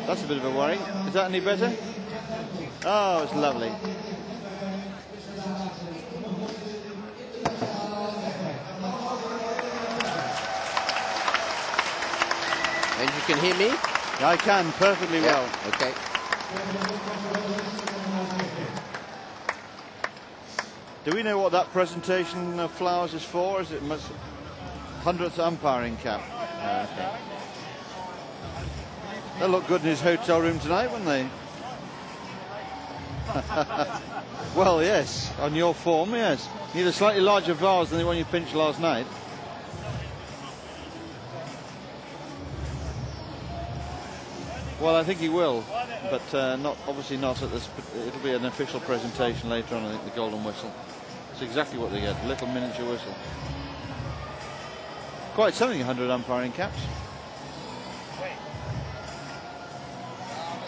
That's a bit of a worry. Is that any better? Oh, it's lovely. And you can hear me? I can perfectly well. Okay. Do we know what that presentation of flowers is for? Is it 100th umpiring cap? Okay. They'll look good in his hotel room tonight, won't they? Well, yes, on your form, yes. You need a slightly larger vase than the one you pinched last night. Well, I think he will, but not obviously not at this. It'll be an official presentation later on. I think the golden whistle. It's exactly what they get, a little miniature whistle. Quite something, 100 umpiring caps.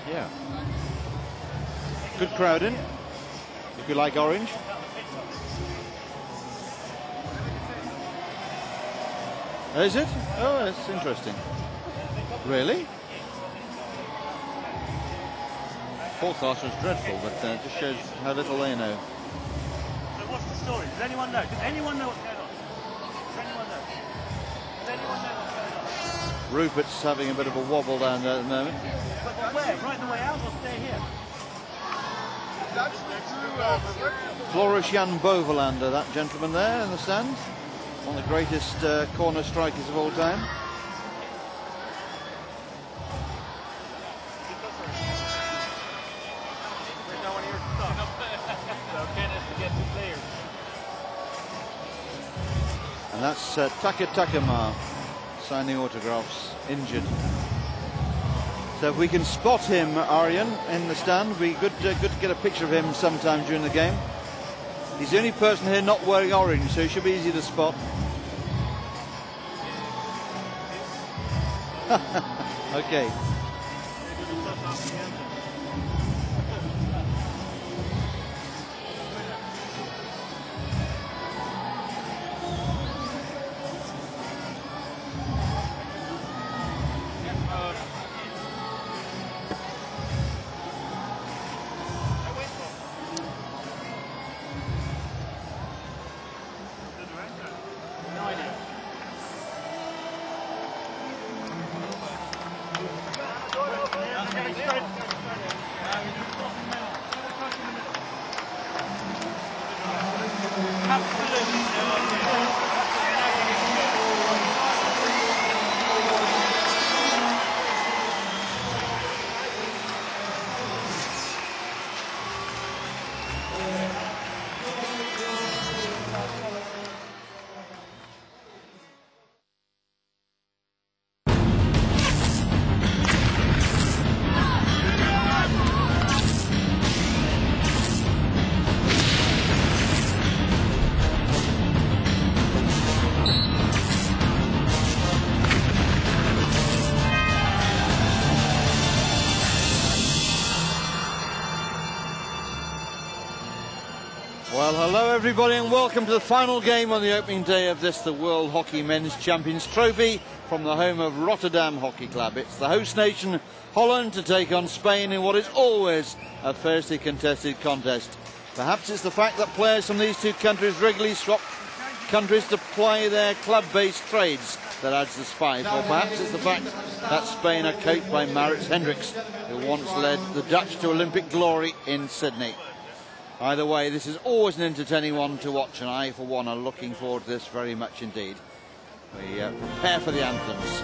Yeah. Good crowd in, if you like orange. Is it? Oh, that's interesting. Really? Forecast was dreadful, but it just shows how little they know. So what's the story? Does anyone know? Does anyone know what's going on? Does anyone know? Does anyone know what's going on? Rupert's having a bit of a wobble down there at the moment. But where? Right the way out or stay here? Flourish Jan Bovelander, that gentleman there in the stand. One of the greatest corner strikers of all time. And that's Taka Takama signing autographs, injured. So if we can spot him, Aryan, in the stand, it'd be good to get a picture of him sometime during the game. He's the only person here not wearing orange, so he should be easy to spot. Okay. Well, hello everybody and welcome to the final game on the opening day of this, the World Hockey Men's Champions Trophy from the home of Rotterdam Hockey Club. It's the host nation, Holland, to take on Spain in what is always a fiercely contested contest. Perhaps it's the fact that players from these two countries regularly swap countries to play their club-based trades that adds the spice, or perhaps it's the fact that Spain are coached by Maurits Hendricks, who once led the Dutch to Olympic glory in Sydney. Either way, this is always an entertaining one to watch, and I, for one, are looking forward to this very much indeed. We prepare for the anthems.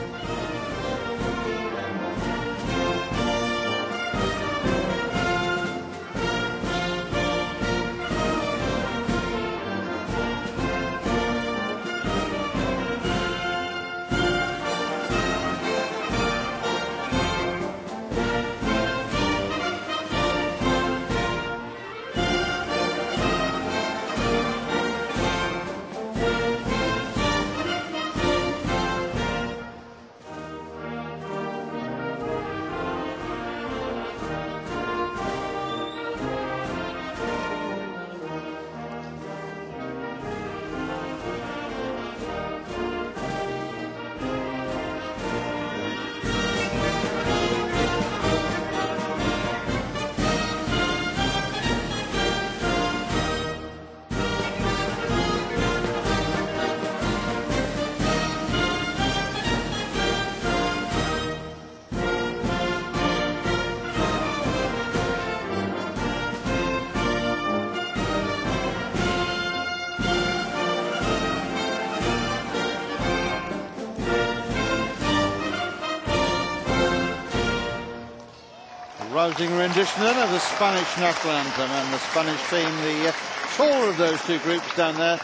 Rousing rendition then of the Spanish national anthem, and the Spanish team, the taller of those two groups down there,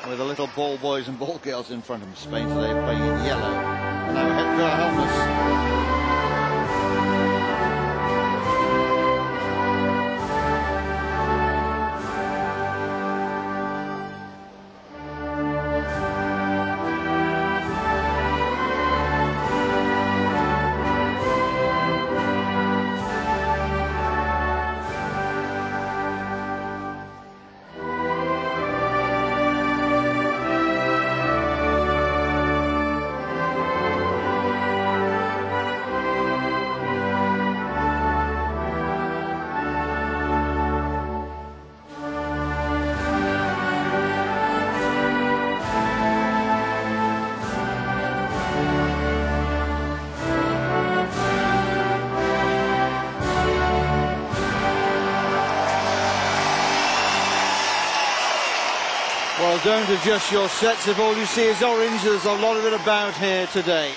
with the little ball boys and ball girls in front of them. Spain today playing in yellow. Now head helmets. Well, don't adjust your sets if all you see is orange. There's a lot of it about here today.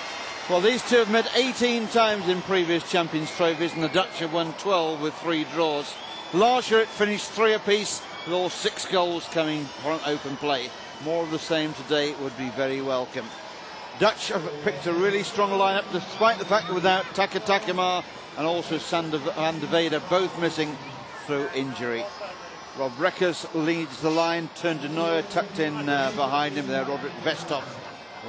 Well, these two have met 18 times in previous Champions Trophies, and the Dutch have won 12 with 3 draws. Last year it finished 3 apiece, with all 6 goals coming from open play. More of the same today would be very welcome. Dutch have picked a really strong lineup, despite the fact that without Taka Takema and also Sander van der Velde both missing through injury. Rob Rekkers leads the line, turned to Neuer, tucked in behind him there. Roderick Westhoff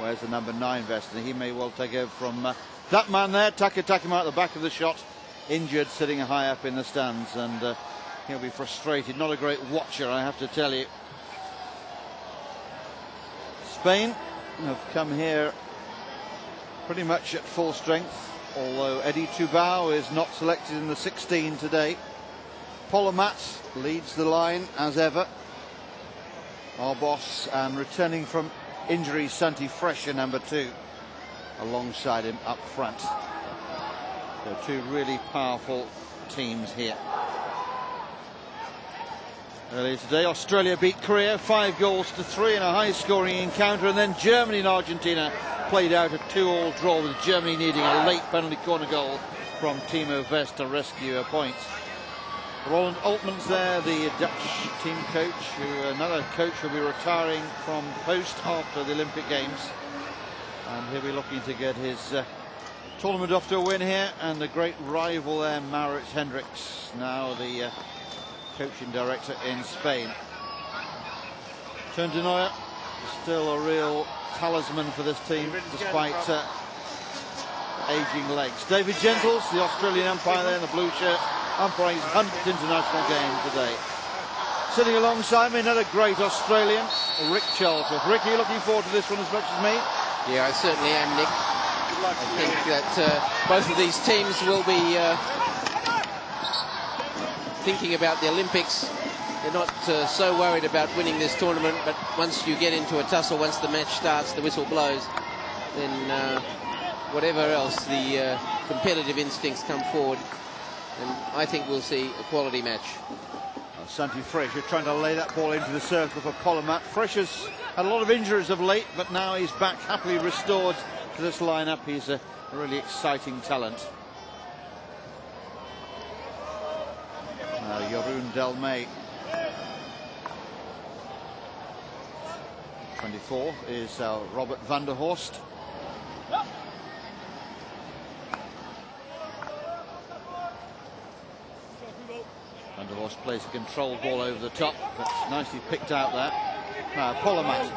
wears the number 9 vest, and he may well take over from that man there. Taka Takema at the back of the shot, injured, sitting high up in the stands, and he'll be frustrated. Not a great watcher, I have to tell you. Spain have come here pretty much at full strength, although Eddie Tubau is not selected in the 16 today. Polomat leads the line as ever. Our boss, and returning from injury, Santi Fresher, number 2, alongside him up front. So 2 really powerful teams here. Earlier today, Australia beat Korea 5 goals to 3 in a high-scoring encounter, and then Germany and Argentina played out a 2-2 draw, with Germany needing a late penalty corner goal from Timo West to rescue a point. Roland Altmans there, the Dutch team coach, another coach who will be retiring from post after the Olympic Games, and he'll be looking to get his tournament off to a win here. And the great rival there, Maurits Hendricks, now the coaching director in Spain. Turn to Neuer, still a real talisman for this team despite aging legs. David Gentles, the Australian umpire there in the blue shirt, umpiring his 100th international game today. Sitting alongside me, another great Australian, Rick Charlesworth. Rick, are you looking forward to this one as much as me? Yeah, I certainly am, Nick. I think that both of these teams will be thinking about the Olympics. They're not so worried about winning this tournament, but once you get into a tussle, once the match starts, the whistle blows, then whatever else, the competitive instincts come forward, and I think we'll see a quality match. Santi Frisch trying to lay that ball into the circle for Polomat. Frisch has had a lot of injuries of late, but now he's back, happily restored to this lineup. He's a really exciting talent. Jeroen Delmay. 24 is Robert van der Horst. Van der Horst plays a controlled ball over the top. That's nicely picked out there. Now Polomat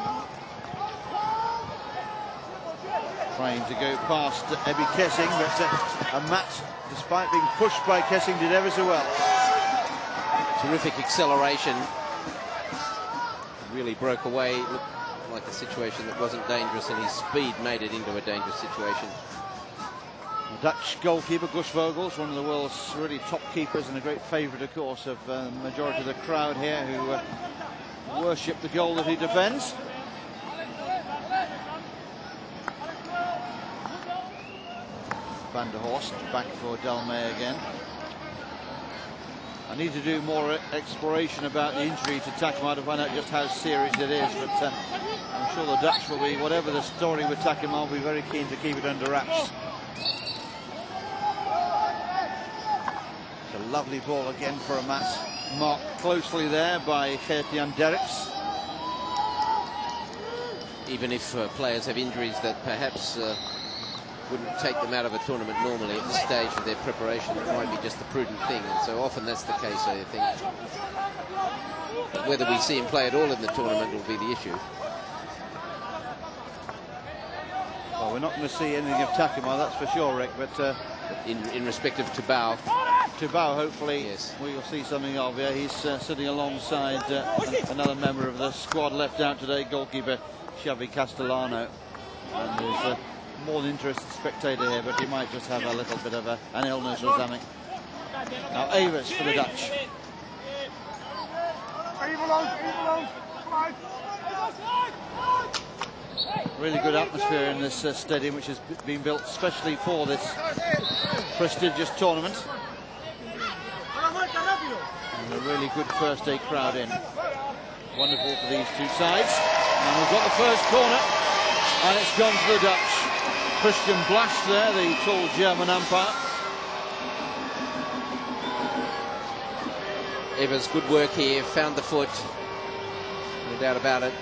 trying to go past Ebby Kessing, but Matt, despite being pushed by Kessing, did ever so well. Terrific acceleration. Really broke away. Looked like a situation that wasn't dangerous, and his speed made it into a dangerous situation. The Dutch goalkeeper Gus Vogels, one of the world's really top keepers and a great favourite, of course, of the majority of the crowd here, who worship the goal that he defends. Van der Horst back for Delmay again. I need to do more exploration about the injury to Takema to find out just how serious it is, but I'm sure the Dutch will be, whatever the story with Takema, will be very keen to keep it under wraps. It's a lovely ball again for a match, marked closely there by Geert-Jan Derks. Even if players have injuries that perhaps wouldn't take them out of a tournament normally at this stage of their preparation, it might be just the prudent thing, and so often that's the case, I think. But whether we see him play at all in the tournament will be the issue. Well, we're not going to see anything of Takema, that's for sure, Rick, but in respect of Tubau, hopefully, yes, we will see something of. Yeah, he's sitting alongside another member of the squad left out today, goalkeeper Xavi Castellano, and there's more than interested spectator here, but he might just have a little bit of an illness or something. Now Evers for the Dutch. Really good atmosphere in this stadium, which has been built especially for this prestigious tournament. And a really good first day crowd in. Wonderful for these two sides. And we've got the first corner, and it's gone to the Dutch. Christian Blasch there, the tall German umpire. Evans, good work here, found the foot, no doubt about it.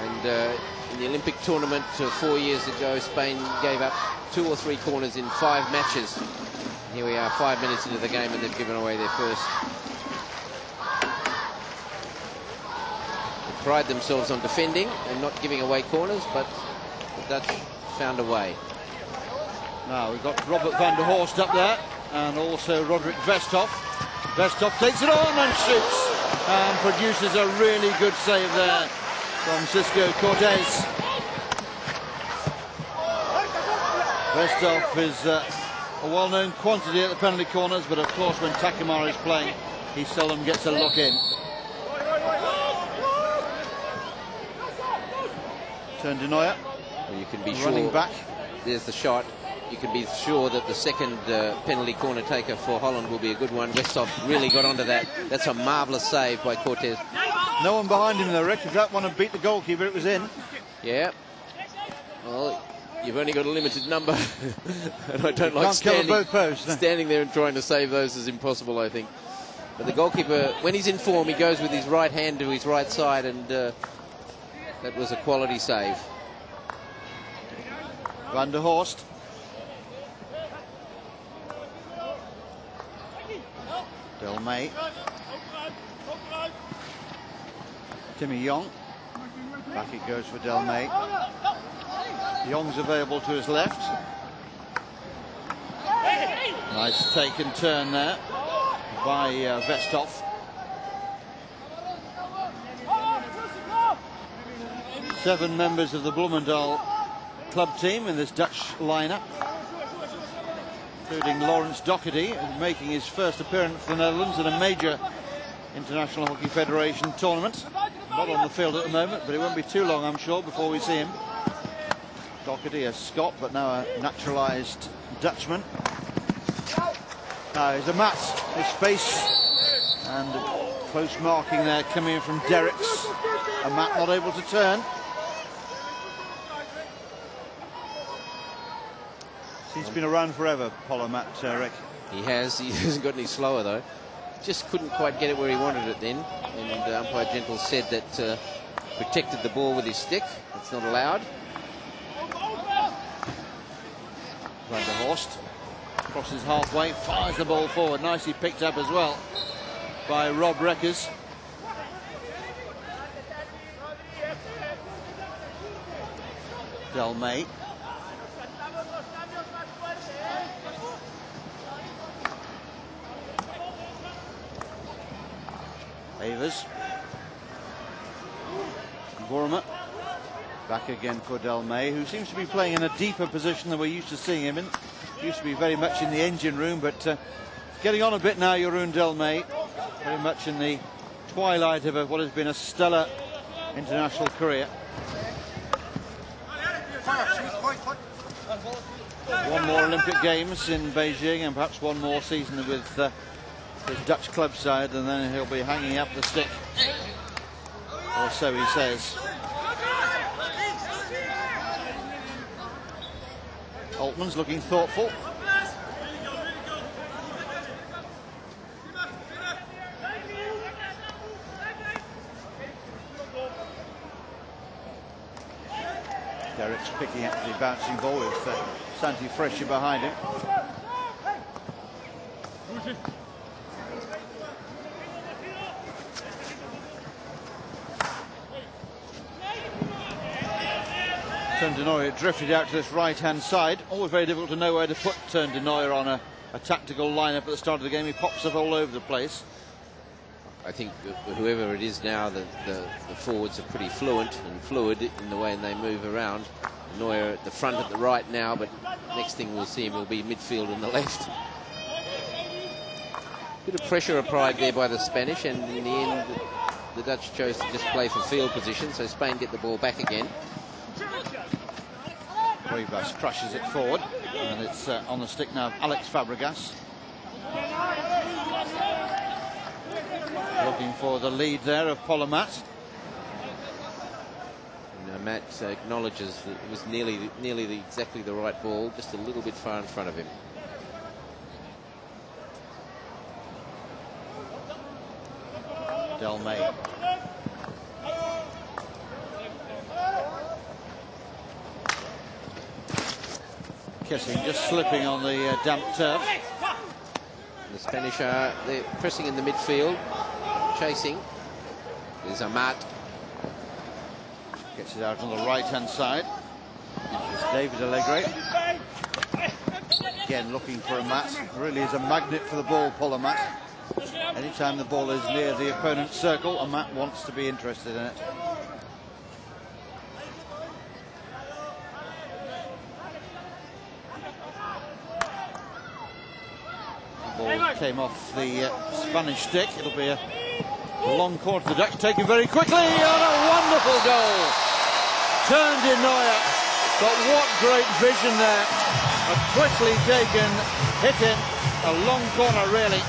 And in the Olympic tournament 4 years ago, Spain gave up 2 or 3 corners in 5 matches. Here we are 5 minutes into the game, and they've given away their first. They pride themselves on defending and not giving away corners, but the Dutch found a way. Now we've got Robert van der Horst up there, and also Roderick Westhoff. Westhoff takes it on and shoots, and produces a really good save there from Cisco Cortez. Westhoff is a well-known quantity at the penalty corners, but of course when Takema is playing, he seldom gets a look in. Turn to Neuer. Well, you can be running sure, back. There's the shot. You can be sure that the second penalty corner taker for Holland will be a good one. Westhoff really got onto that. That's a marvellous save by Cortez. No one behind him though, Rick. If that one had beat the goalkeeper, it was in. Yeah. Well, you've only got a limited number. And I don't you like can't cover both posts, no. Standing there and trying to save those is impossible, I think. But the goalkeeper, when he's in form, he goes with his right hand to his right side, and that was a quality save. Van der Horst. Delmay. Timmy Young. Back it goes for Delmay. Young's available to his left. Nice take and turn there by Westhoff. 7 members of the Bloemendaal club team in this Dutch lineup, including Lawrence Doherty, making his first appearance for the Netherlands in a major International Hockey Federation tournament. Not on the field at the moment, but it won't be too long, I'm sure, before we see him. Doherty, a Scot, but now a naturalised Dutchman. Now here's a Matt, his face, and close marking there coming in from Derricks. A Matt not able to turn. He's been around forever, Polo Matt, Rick. He has. He hasn't got any slower, though. Just couldn't quite get it where he wanted it then. And umpire Gentle said that protected the ball with his stick. It's not allowed. Van der Horst crosses halfway, fires the ball forward. Nicely picked up as well by Rob Reckers. Del May. Avers. Gorma. Back again for Del May, who seems to be playing in a deeper position than we're used to seeing him in. Used to be very much in the engine room, but getting on a bit now, Jeroen Del May. Very much in the twilight of what has been a stellar international career. One more Olympic Games in Beijing and perhaps one more season with his Dutch club side, and then he'll be hanging up the stick, or so he says. Altman's looking thoughtful. Derrick's picking up the bouncing ball with Santi Freschi behind him. Teun de Nooijer drifted out to this right-hand side. Always very difficult to know where to put Teun de Nooijer on a tactical lineup at the start of the game. He pops up all over the place. I think whoever it is now, the forwards are pretty fluid in the way they move around. Nooijer at the front at the right now, but next thing we'll see him will be midfield on the left. Bit of pressure applied there by the Spanish, and in the end the Dutch chose to just play for field position, so Spain get the ball back again. Rivas crushes it forward, and it's on the stick now of Alex Fabregas. Looking for the lead there of Polo Matt. Matt acknowledges that it was nearly exactly the right ball, just a little bit far in front of him. Del May. Kissing just slipping on the damp turf. The Spanish are pressing in the midfield, chasing. There's Amat. Gets it out on the right-hand side. This is David Allegre. Again looking for a Matt. Really is a magnet for the ball, Polo Matt. Anytime the ball is near the opponent's circle, a Matt wants to be interested in it. Ball came off the Spanish stick. It'll be a long corner to the Dutch, taken very quickly, and a wonderful goal. Teun de Nooijer, but what great vision there. A quickly taken hit in, a long corner really,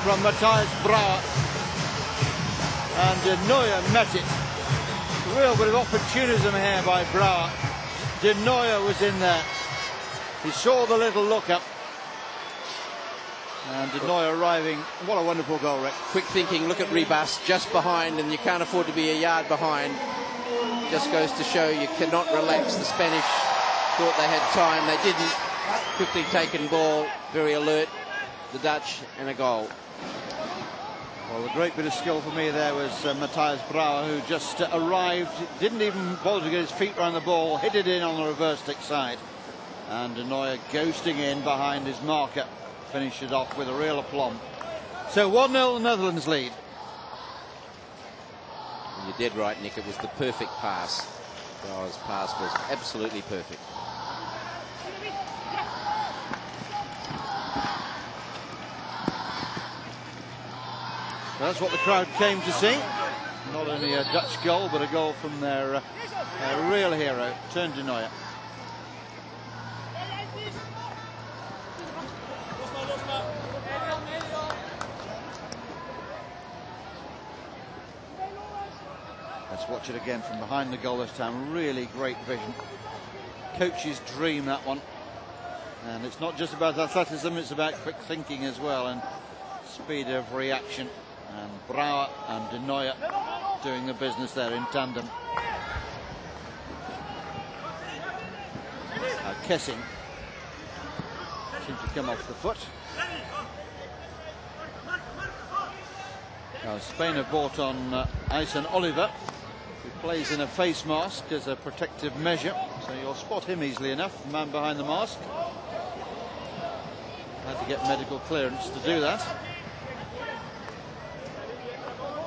from Matthias Brouwer. And de Nooijer met it. A real bit of opportunism here by Brouwer. De Nooijer was in there. He saw the little look up. And de Nooijer arriving. What a wonderful goal, Rick. Quick thinking, look at Ribas just behind, and you can't afford to be a yard behind. Just goes to show you cannot relax. The Spanish thought they had time. They didn't. Quickly taken ball, very alert. The Dutch, and a goal. Well, a great bit of skill for me there was Matthias Brouwer, who just arrived, didn't even bother to get his feet around the ball, hit it in on the reverse stick side. And de Nooijer ghosting in behind his marker. Finish it off with a real aplomb. So 1-0 the Netherlands lead. And you're dead right, Nick. It was the perfect pass. Brower's pass was absolutely perfect. That's what the crowd came to see. Not only a Dutch goal, but a goal from their real hero, Teun de Nooijer. Let's watch it again from behind the goal this time. Really great vision. Coach's dream, that one. And it's not just about athleticism, it's about quick thinking as well, and speed of reaction. And Brouwer and de Nooijer doing the business there in tandem. Kessing seems to come off the foot. Now Spain have brought on Ison Oliver, who plays in a face mask as a protective measure, so you'll spot him easily enough, the man behind the mask. Had to get medical clearance to do that.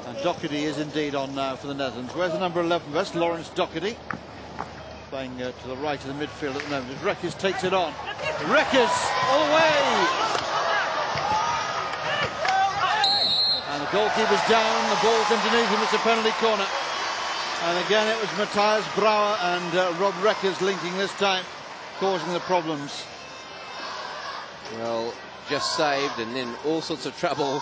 And Doherty is indeed on now for the Netherlands. Where's the number 11 vest? Lawrence Doherty. Playing to the right of the midfield at the moment. Rekkers takes it on. Rekkers all the way! And the goalkeeper's down, the ball's underneath him, it's a penalty corner. And again it was Matthias Brouwer and Rob Rekkers linking this time, causing the problems. Well, just saved and then all sorts of trouble.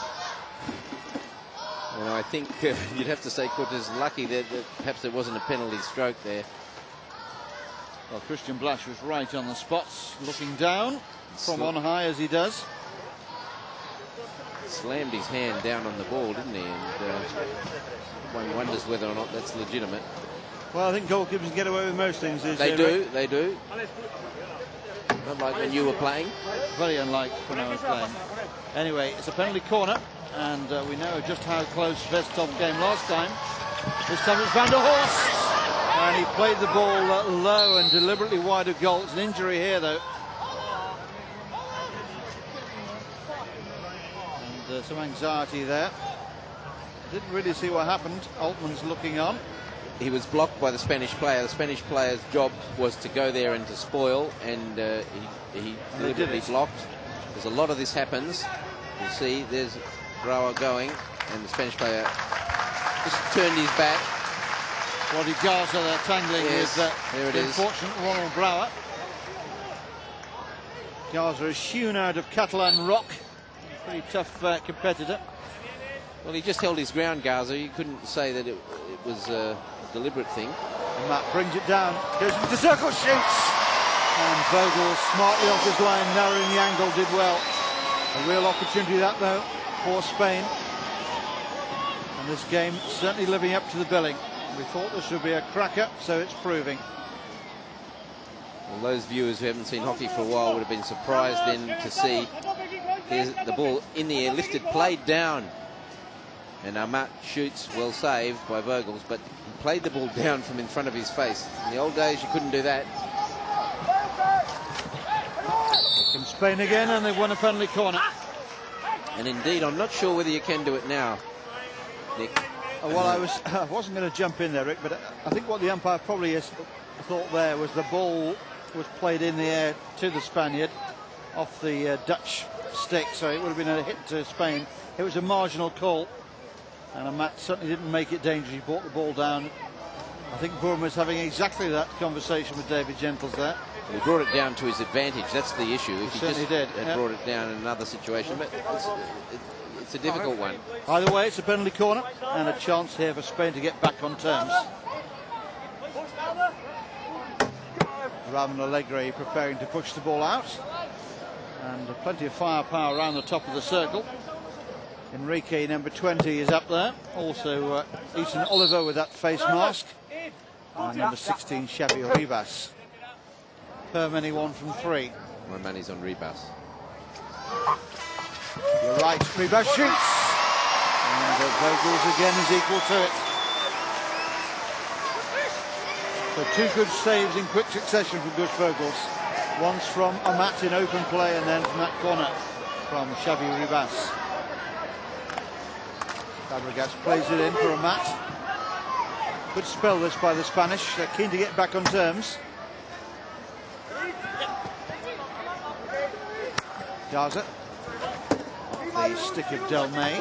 And I think you'd have to say Kutter's lucky that perhaps there wasn't a penalty stroke there. Well, Christian Blasch was right on the spots, looking down from on high as he does. Slammed his hand down on the ball, didn't he? And one wonders whether or not that's legitimate. Well, I think goalkeepers can get away with most things. They do. Not like when you were playing. Very unlike when I was playing. Anyway, it's a penalty corner, and we know just how close Vestov came last time. This time it's Van der Horst. And he played the ball low and deliberately wide of goal. It's an injury here, though. And some anxiety there. Didn't really see what happened. Altman's looking on. He was blocked by the Spanish player. The Spanish player's job was to go there and to spoil, and he deliberately blocked. There's a lot of this happens. You see, there's Brouwer going, and the Spanish player just turned his back. Roddy Garza there tangling with the unfortunate Ronald Brouwer. Garza is hewn out of Catalan rock. Pretty tough competitor. Well, he just held his ground, Garza. You couldn't say that it was a deliberate thing. And Matt brings it down, goes into the circle, shoots. And Vogel smartly off his line, narrowing the angle, did well. A real opportunity that, though, for Spain. And this game certainly living up to the billing. We thought this would be a cracker, so it's proving. Well, those viewers who haven't seen hockey for a while would have been surprised then to see the ball in the air, lifted, played down. And Amat shoots, well saved by Vogels, but he played the ball down from in front of his face. In the old days, you couldn't do that. Here comes Spain again, and they've won a penalty corner. And indeed, I'm not sure whether you can do it now, Nick. Well, I wasn't going to jump in there, Rick, but I think what the umpire probably thought there was the ball was played in the air to the Spaniard off the Dutch stick, so it would have been a hit to Spain. It was a marginal call, and Amat certainly didn't make it dangerous. He brought the ball down. I think Bournemouth's having exactly that conversation with David Gentles there. He brought it down to his advantage. That's the issue. If he just had brought it down in another situation, but it's a difficult one. Either way, it's a penalty corner and a chance here for Spain to get back on terms. Ramon Allegri preparing to push the ball out, and plenty of firepower around the top of the circle. Enrique, number 20, is up there. Also Ethan Oliver with that face mask, and number 16, Xavi Ribas. Per many 1 from 3. My money's on Ribas. You're right, Ribas shoots, and Vogels again is equal to it. So 2 good saves in quick succession from Gus Vogels. Once from Amat in open play, and then from that corner from Xavi Ribas. Fabregas plays it in for Amat. Good spell this by the Spanish. They're keen to get back on terms. Gaza. Off the stick of Del May.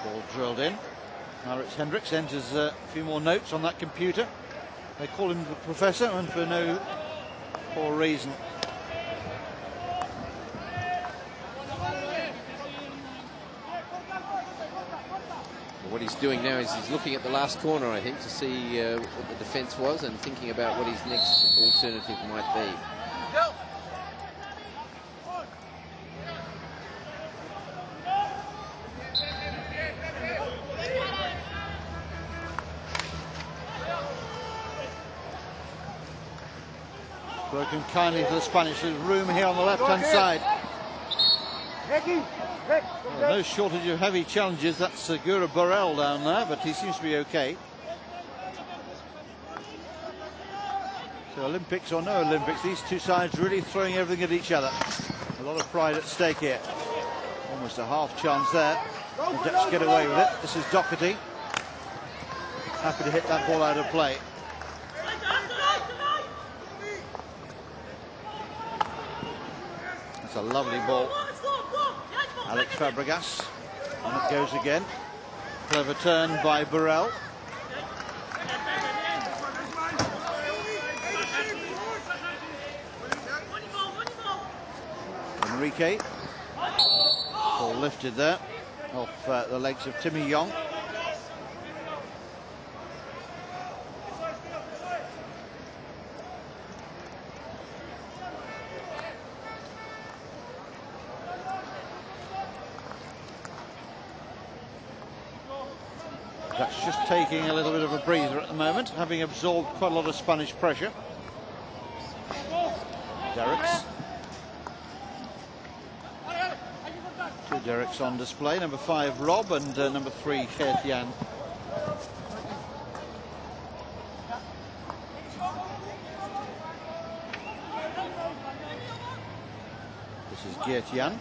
Ball drilled in. Maurits Hendricks enters a few more notes on that computer. They call him the professor, and for no poor reason. What he's doing now is he's looking at the last corner, I think, to see what the defence was and thinking about what his next alternative might be. Broken kindly for the Spanish. There's room here on the left-hand side. Well, no shortage of heavy challenges. That's Segura Borrell down there, but he seems to be okay. So Olympics or no Olympics, these two sides really throwing everything at each other. A lot of pride at stake here. Almost a half chance there. The Dutch get away with it. This is Doherty. Happy to hit that ball out of play. That's a lovely ball. Alex Fabregas. On it goes again. Clever turn by Borrell. Enrique. Ball lifted there off the legs of Timmy Young. That's just taking a little bit of a breather at the moment, having absorbed quite a lot of Spanish pressure. Derricks. Two Derricks on display, number 5 Rob and number 3 Geert-Jan. This is Geert-Jan.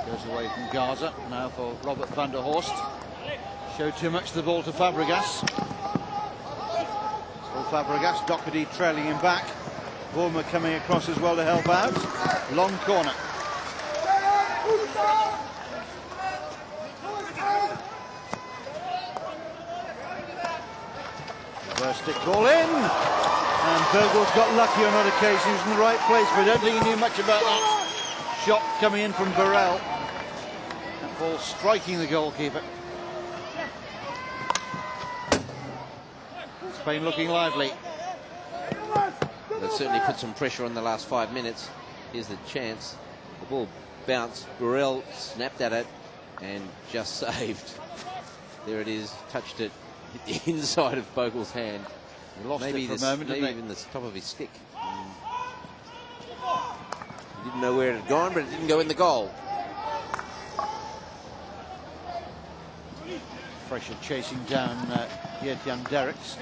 Goes away from Gaza, now for Robert van der Horst. Showed too much the ball to Fabregas. Well, Fabregas, Doherty trailing him back. Vormer coming across as well to help out. Long corner. Reverse stick ball in. And Bogel's got lucky on that occasion. He was in the right place, but I don't think he knew much about that shot coming in from Borrell. That ball striking the goalkeeper. Spain looking lively. That certainly put some pressure on the last 5 minutes. Here's the chance. The ball bounced. Borrell snapped at it and just saved. There it is. Touched it. Hit the inside of Bogel's hand. He lost maybe it for a moment, maybe didn't even the top of his stick. He didn't know where it had gone, but it didn't go in the goal. Fresher chasing down Geert-Jan Derricks.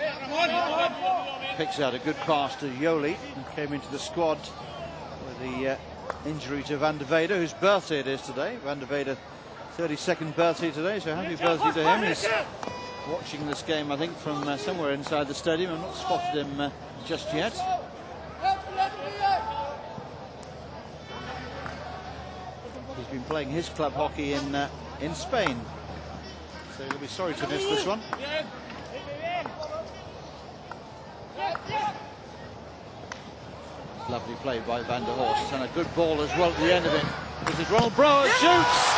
Picks out a good pass to Yoli, who came into the squad with the injury to Van der Velde, whose birthday it is today. Van der Velde, 32nd birthday today, so happy birthday to him. He's watching this game, I think, from somewhere inside the stadium. I've not spotted him just yet. He's been playing his club hockey in Spain, so he'll be sorry to miss this one. Lovely play by Van der Horst, and a good ball as well at the end of it. This is Ronald Brouwer, shoots!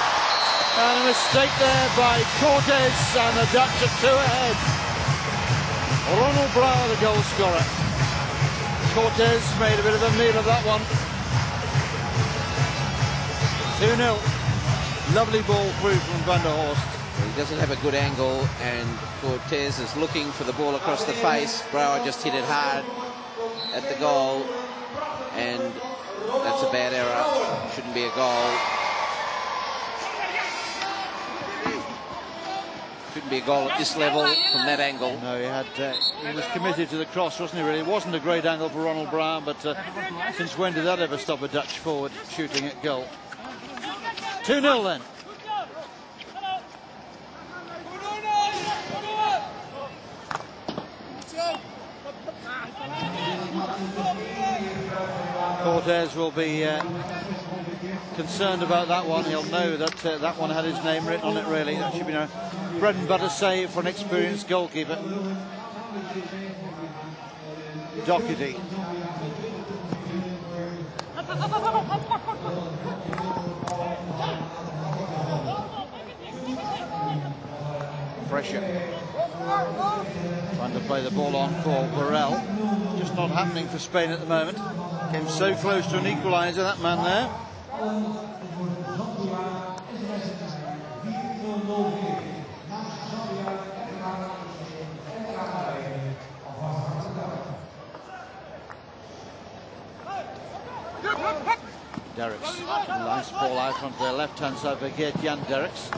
And a mistake there by Cortez, and the Dutch are 2 ahead. Ronald Brouwer, the goal scorer. Cortez made a bit of a meal of that one. 2-0. Lovely ball through from Van der Horst. He doesn't have a good angle, and Cortez is looking for the ball across the face. Brouwer just hit it hard at the goal, and that's a bad error. Shouldn't be a goal. Shouldn't be a goal at this level from that angle. No, he was committed to the cross, wasn't he, really? It wasn't a great angle for Ronald Brown, but since when did that ever stop a Dutch forward shooting at goal? 2-0 then. Cortez will be concerned about that one. He'll know that that one had his name written on it, really. That should be a bread and butter save for an experienced goalkeeper. Doherty. Fresher. Trying to play the ball on for Burrell. Just not happening for Spain at the moment. Came so close to an equaliser, that man there. Derricks, nice ball out onto their left-hand side for Jan Derricks.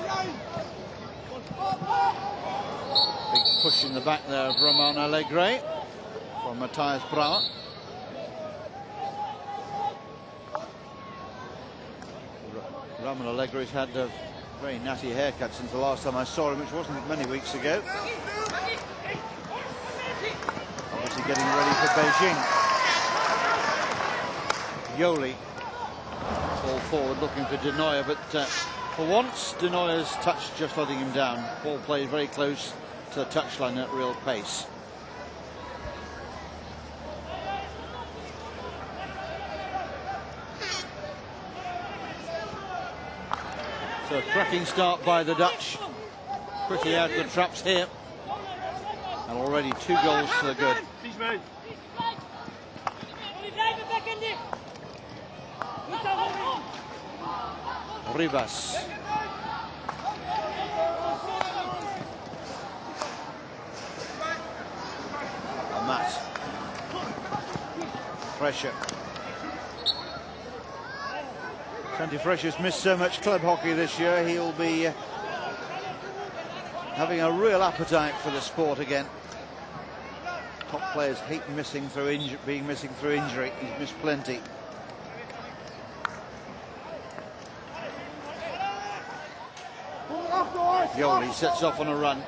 Big push in the back there of Ramon Alegre from Matthias Brauer. Ramon Allegre's had a very natty haircut since the last time I saw him, which wasn't many weeks ago. Obviously getting ready for Beijing. Yoli. Ball forward looking for De Nooijer, but for once De Nooijer's touch just letting him down. Ball played very close to the touchline at real pace. So a cracking start by the Dutch. Pretty out of the traps here. And already 2 goals to the good. Rivas. Amat. Fresher. Santi Fresher's missed so much club hockey this year, he'll be having a real appetite for the sport again. Top players hate being missing through injury. He's missed plenty. Yoli sets off on a run.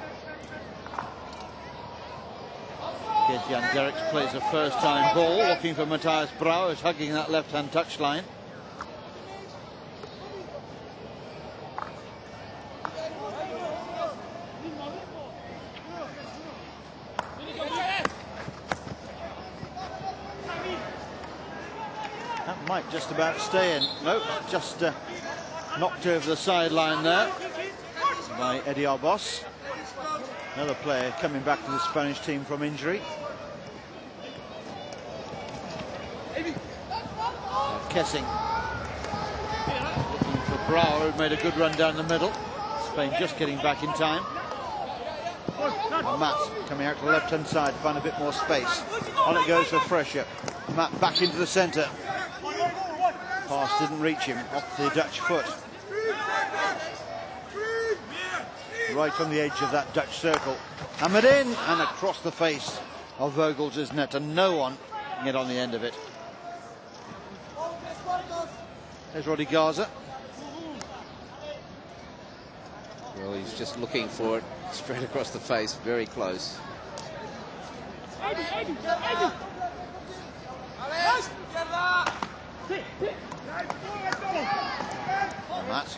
Jan Derricks plays a first-time ball, looking for Matthias Brauer, who's hugging that left-hand touchline. That might just about stay in. Nope, just knocked over the sideline there by Eddie Albos. Another player coming back to the Spanish team from injury. Kessing looking for Brauer, who made a good run down the middle. Spain just getting back in time. And Matt coming out to the left-hand side to find a bit more space. On it goes for Fresher. Matt back into the centre. Pass didn't reach him, off the Dutch foot. Right on the edge of that Dutch circle. Hammered in and across the face of Vogels' net, and no one can get on the end of it. There's Roddy Garza. Well, he's just looking for it straight across the face, very close. Matt.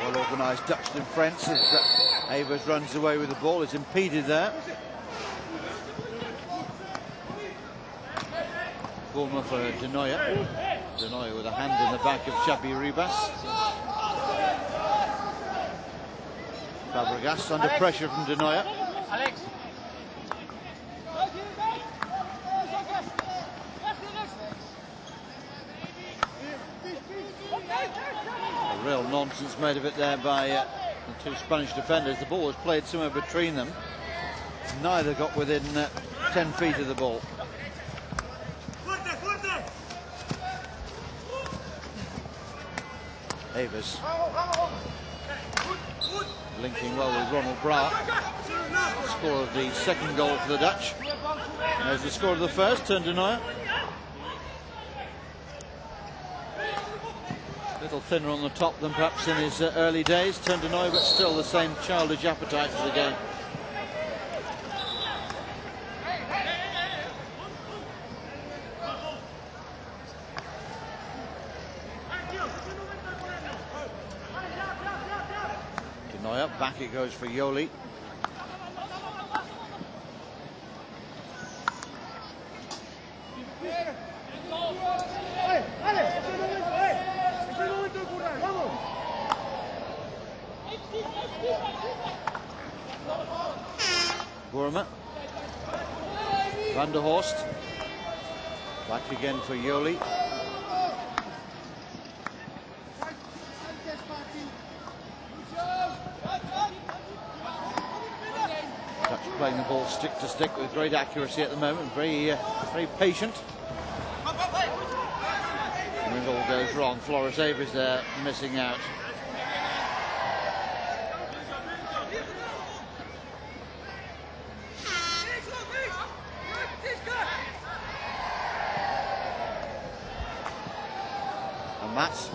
Well organised Dutch defence as Avers runs away with the ball. It's impeded there. Corner for De Nooijer. De Nooijer with a hand in the back of Xabi Ribas. Fabregas under pressure from De Nooijer. A real nonsense made of it there by the 2 Spanish defenders. The ball was played somewhere between them. Neither got within 10 feet of the ball. Avers. linking well with Ronald Bra. Score of the second goal for the Dutch. There's the score of the first, turn denier. A little thinner on the top than perhaps in his early days, turn denier, but still the same childish appetite for the game. Denier, back it goes for Yoli. Burma. Van der Horst. Back again for Yoli. Dutch playing the ball stick to stick with great accuracy at the moment. Very patient. And it all goes wrong. Floris Avery's there missing out. Mats,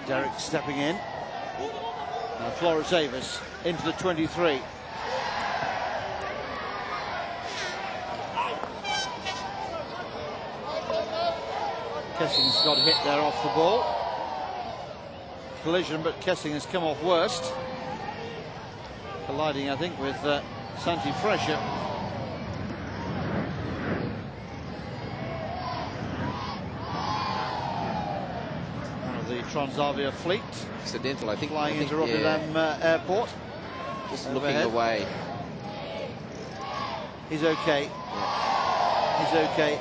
Derek stepping in. Now Floris Davis into the 23. Kessing's got a hit there off the ball. Collision, but Kessing has come off worst. Colliding, I think, with Santi Fresher. Transavia fleet. Accidental, I think. Flying into Rotterdam airport. Just overhead. Looking away. He's okay. Yeah. He's okay.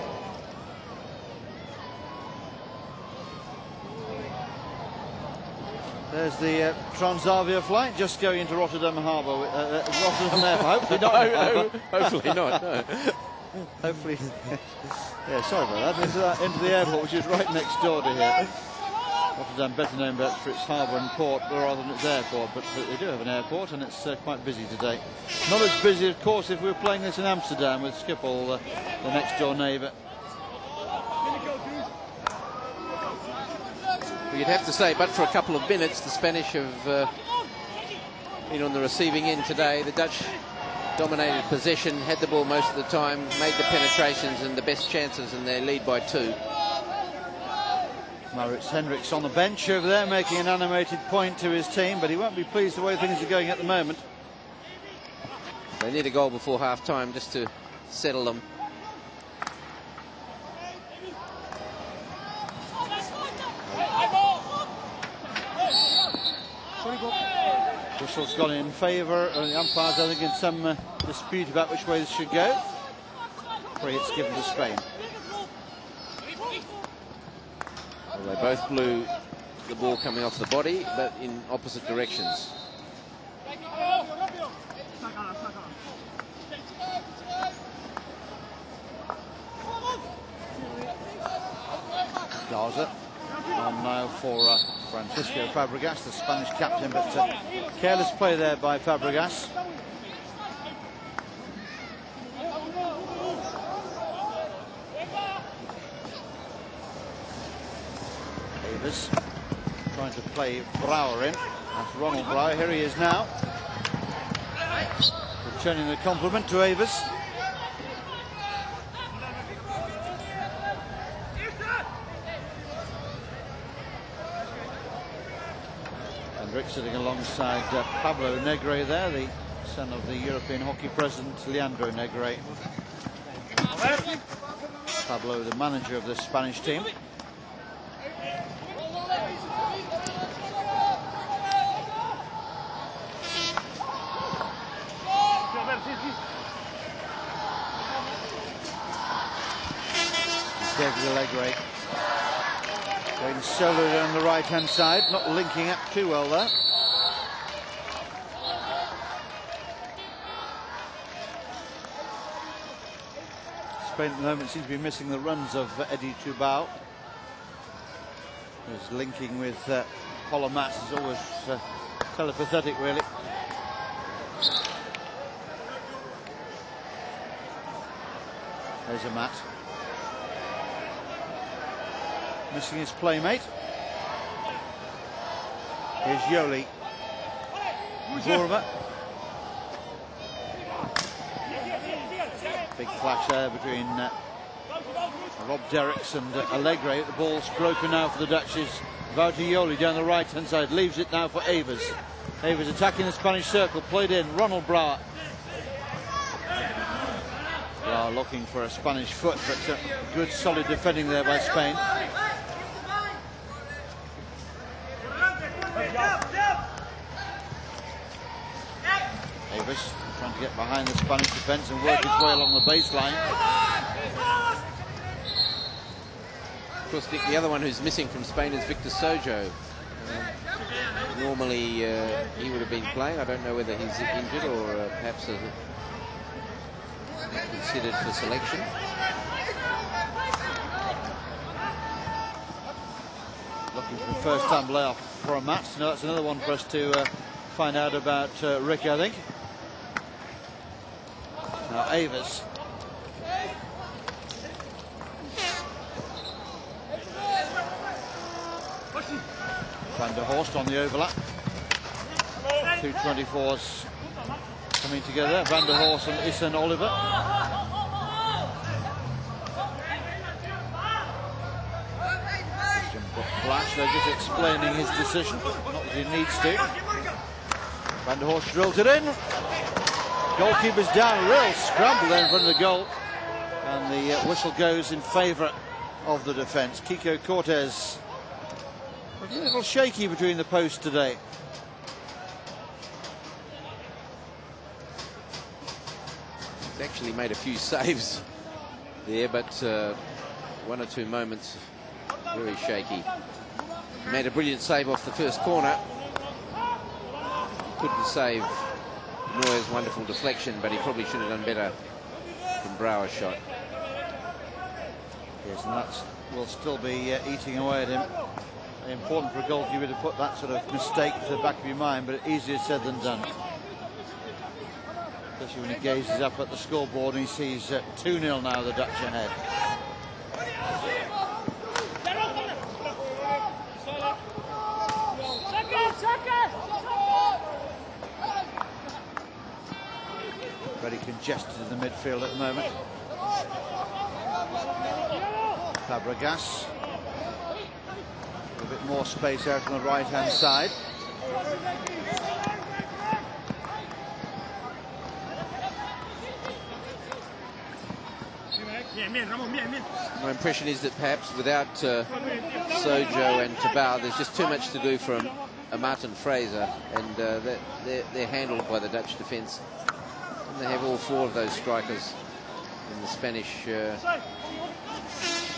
There's the Transavia flight just going into Rotterdam Harbour. Rotterdam Airport. Hopefully not. Hopefully not. No. Hopefully. Yeah, sorry about that. Into the airport, which is right next door to here. Rotterdam, better known for its harbour and port rather than its airport, but they do have an airport and it's quite busy today. Not as busy, of course, if we were playing this in Amsterdam with Schiphol, the next door neighbour. Well, you'd have to say, but for a couple of minutes, the Spanish have been on the receiving end today. The Dutch dominated possession, had the ball most of the time, made the penetrations and the best chances, and they lead by 2. Maurits Hendricks on the bench over there, making an animated point to his team, but he won't be pleased the way things are going at the moment. They need a goal before half-time just to settle them. Whistle's gone in favour, and the umpires, I think, in some dispute about which way this should go. Free hits given to Spain. Well, they both blew the ball coming off the body, but in opposite directions. Gaza on now for Francisco Fabregas, the Spanish captain, but careless play there by Fabregas. Davis trying to play Brouwer in. That's Ronald Brouwer. Here he is now. Returning the compliment to Avis. Hendrick sitting alongside Pablo Negre there, the son of the European hockey president Leandro Negre. Pablo, the manager of the Spanish team. David Allegre going solo down the right hand side, not linking up too well there. Spain at the moment seems to be missing the runs of Eddie Tubau. His linking with Polomas is always Telepathetic, really. There's a mat. Missing his playmate. Here's Yoli. Burma. Big clash there between Rob Derricks and Allegre. The ball's broken now for the Dutchies. Yoli down the right hand side. Leaves it now for Avers. Avers attacking the Spanish circle. Played in. Ronald Brouwer. Brouwer looking for a Spanish foot, but good solid defending there by Spain. Avers trying to get behind the Spanish defence and work his way along the baseline. Of course, the other one who's missing from Spain is Victor Sojo. Normally he would have been playing. I don't know whether he's injured or perhaps considered for selection. Looking for the first time layoff for a match. No, that's another one for us to find out about, Rick, I think. Now Avers. Van der Horst on the overlap. Two 24s coming together. Van der Horst and Isan Oliver. Flash, they're just explaining his decision. Not that he needs to. Van der Horst drills it in. Goalkeeper's down. Real scramble there in front of the goal. And the whistle goes in favour of the defence. Kiko Cortez. A little shaky between the posts today. He's actually made a few saves there, but one or two moments very shaky. He made a brilliant save off the first corner. Couldn't save Neuer's wonderful deflection, but he probably should have done better from Brouwer's shot. Yes, and that will still be eating away at him. Important for a goalkeeper to put that sort of mistake to the back of your mind, but easier said than done. Especially when he gazes up at the scoreboard and he sees 2-0 now, the Dutch ahead. Very congested in the midfield at the moment. Fabregas. A bit more space out on the right-hand side. My impression is that perhaps without Sojo and Tabao, there's just too much to do from Martin Fraser, and they're handled by the Dutch defence. And they have all four of those strikers in the Spanish.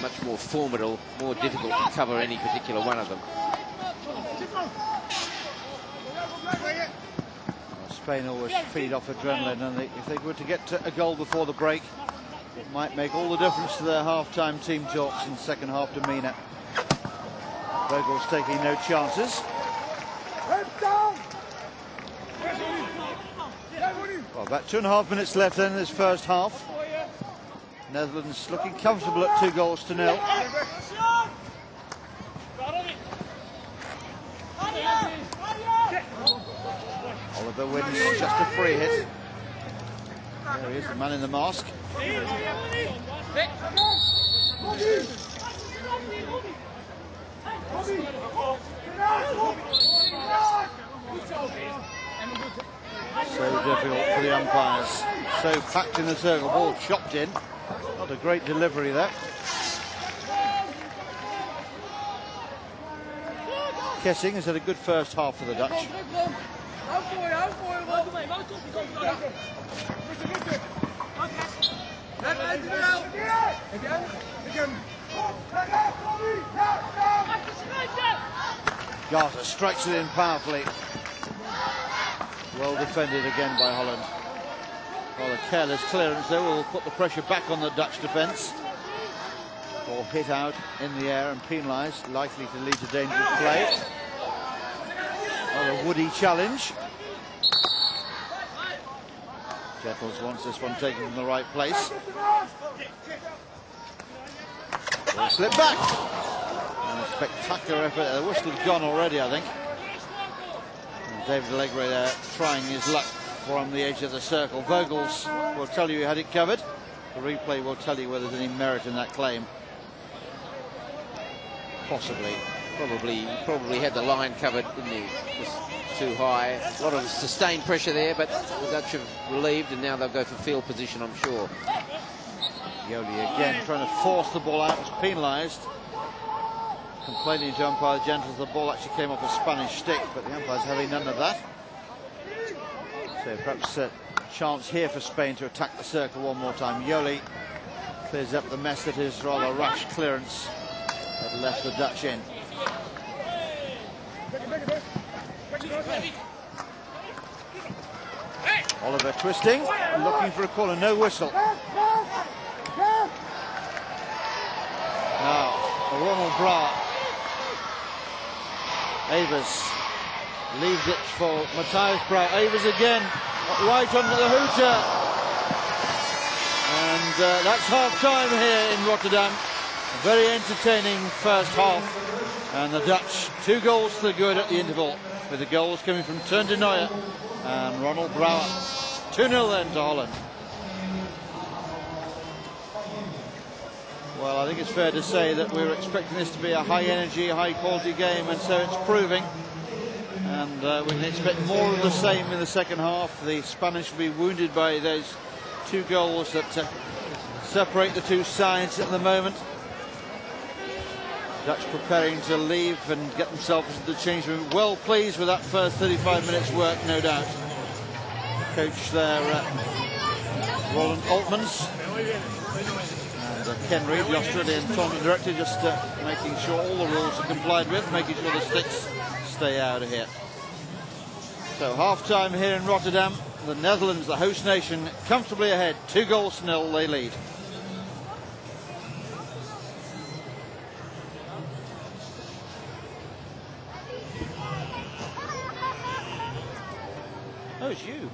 Much more formidable, more difficult to cover any particular one of them. Well, Spain always feed off adrenaline, and if they were to get a goal before the break, it might make all the difference to their half-time team talks and second half demeanour. Vogel's taking no chances. Well, about 2.5 minutes left then in this first half. Netherlands looking comfortable at 2-0. Oliver wins just a free hit. There he is, the man in the mask. So difficult for the umpires. So packed in the circle, ball chopped in. Not a great delivery there. Kessing has had a good first half for the Dutch. Garza strikes it in powerfully. Well defended again by Holland. Well, a careless clearance there will put the pressure back on the Dutch defence. Or hit out in the air and penalised, likely to lead to dangerous play. Another woody challenge. Jettles wants this one taken from the right place. Ball slip back. And a spectacular effort. The whistle had gone already, I think. And David Allegre there trying his luck from the edge of the circle. Vogels will tell you he had it covered. The replay will tell you whether there's any merit in that claim. Possibly. Probably had the line covered, didn't he? Just too high. A lot of sustained pressure there, but the Dutch have relieved, and now they'll go for field position, I'm sure. Yoli again trying to force the ball out, was penalised. Complaining to umpire Gentles, the ball actually came off a Spanish stick, but the umpire's having none of that. So perhaps a chance here for Spain to attack the circle one more time. Yoli clears up the mess that his rather rash clearance had left the Dutch in. Oliver twisting, looking for a corner, no whistle. Now, Ronald Bra. Avers leaves it for Matthias Bra. Avers again, right under the hooter. And that's half-time here in Rotterdam. A very entertaining first half. And the Dutch, 2 goals to the good at the interval, with the goals coming from Teun de Nooijen and Ronald Brouwer. 2-0 then to Holland. Well, I think it's fair to say that we were expecting this to be a high-energy, high-quality game, and so it's proving. And we can expect more of the same in the second half. The Spanish will be wounded by those 2 goals that separate the two sides at the moment. Dutch preparing to leave and get themselves into the change room. Well pleased with that first 35 minutes work, no doubt. Coach there, Roland Altmans. And Ken Reid, the Australian tournament director, just making sure all the rules are complied with, making sure the sticks stay out of here. So half-time here in Rotterdam. The Netherlands, the host nation, comfortably ahead. 2-0 they lead. Oh, it's you.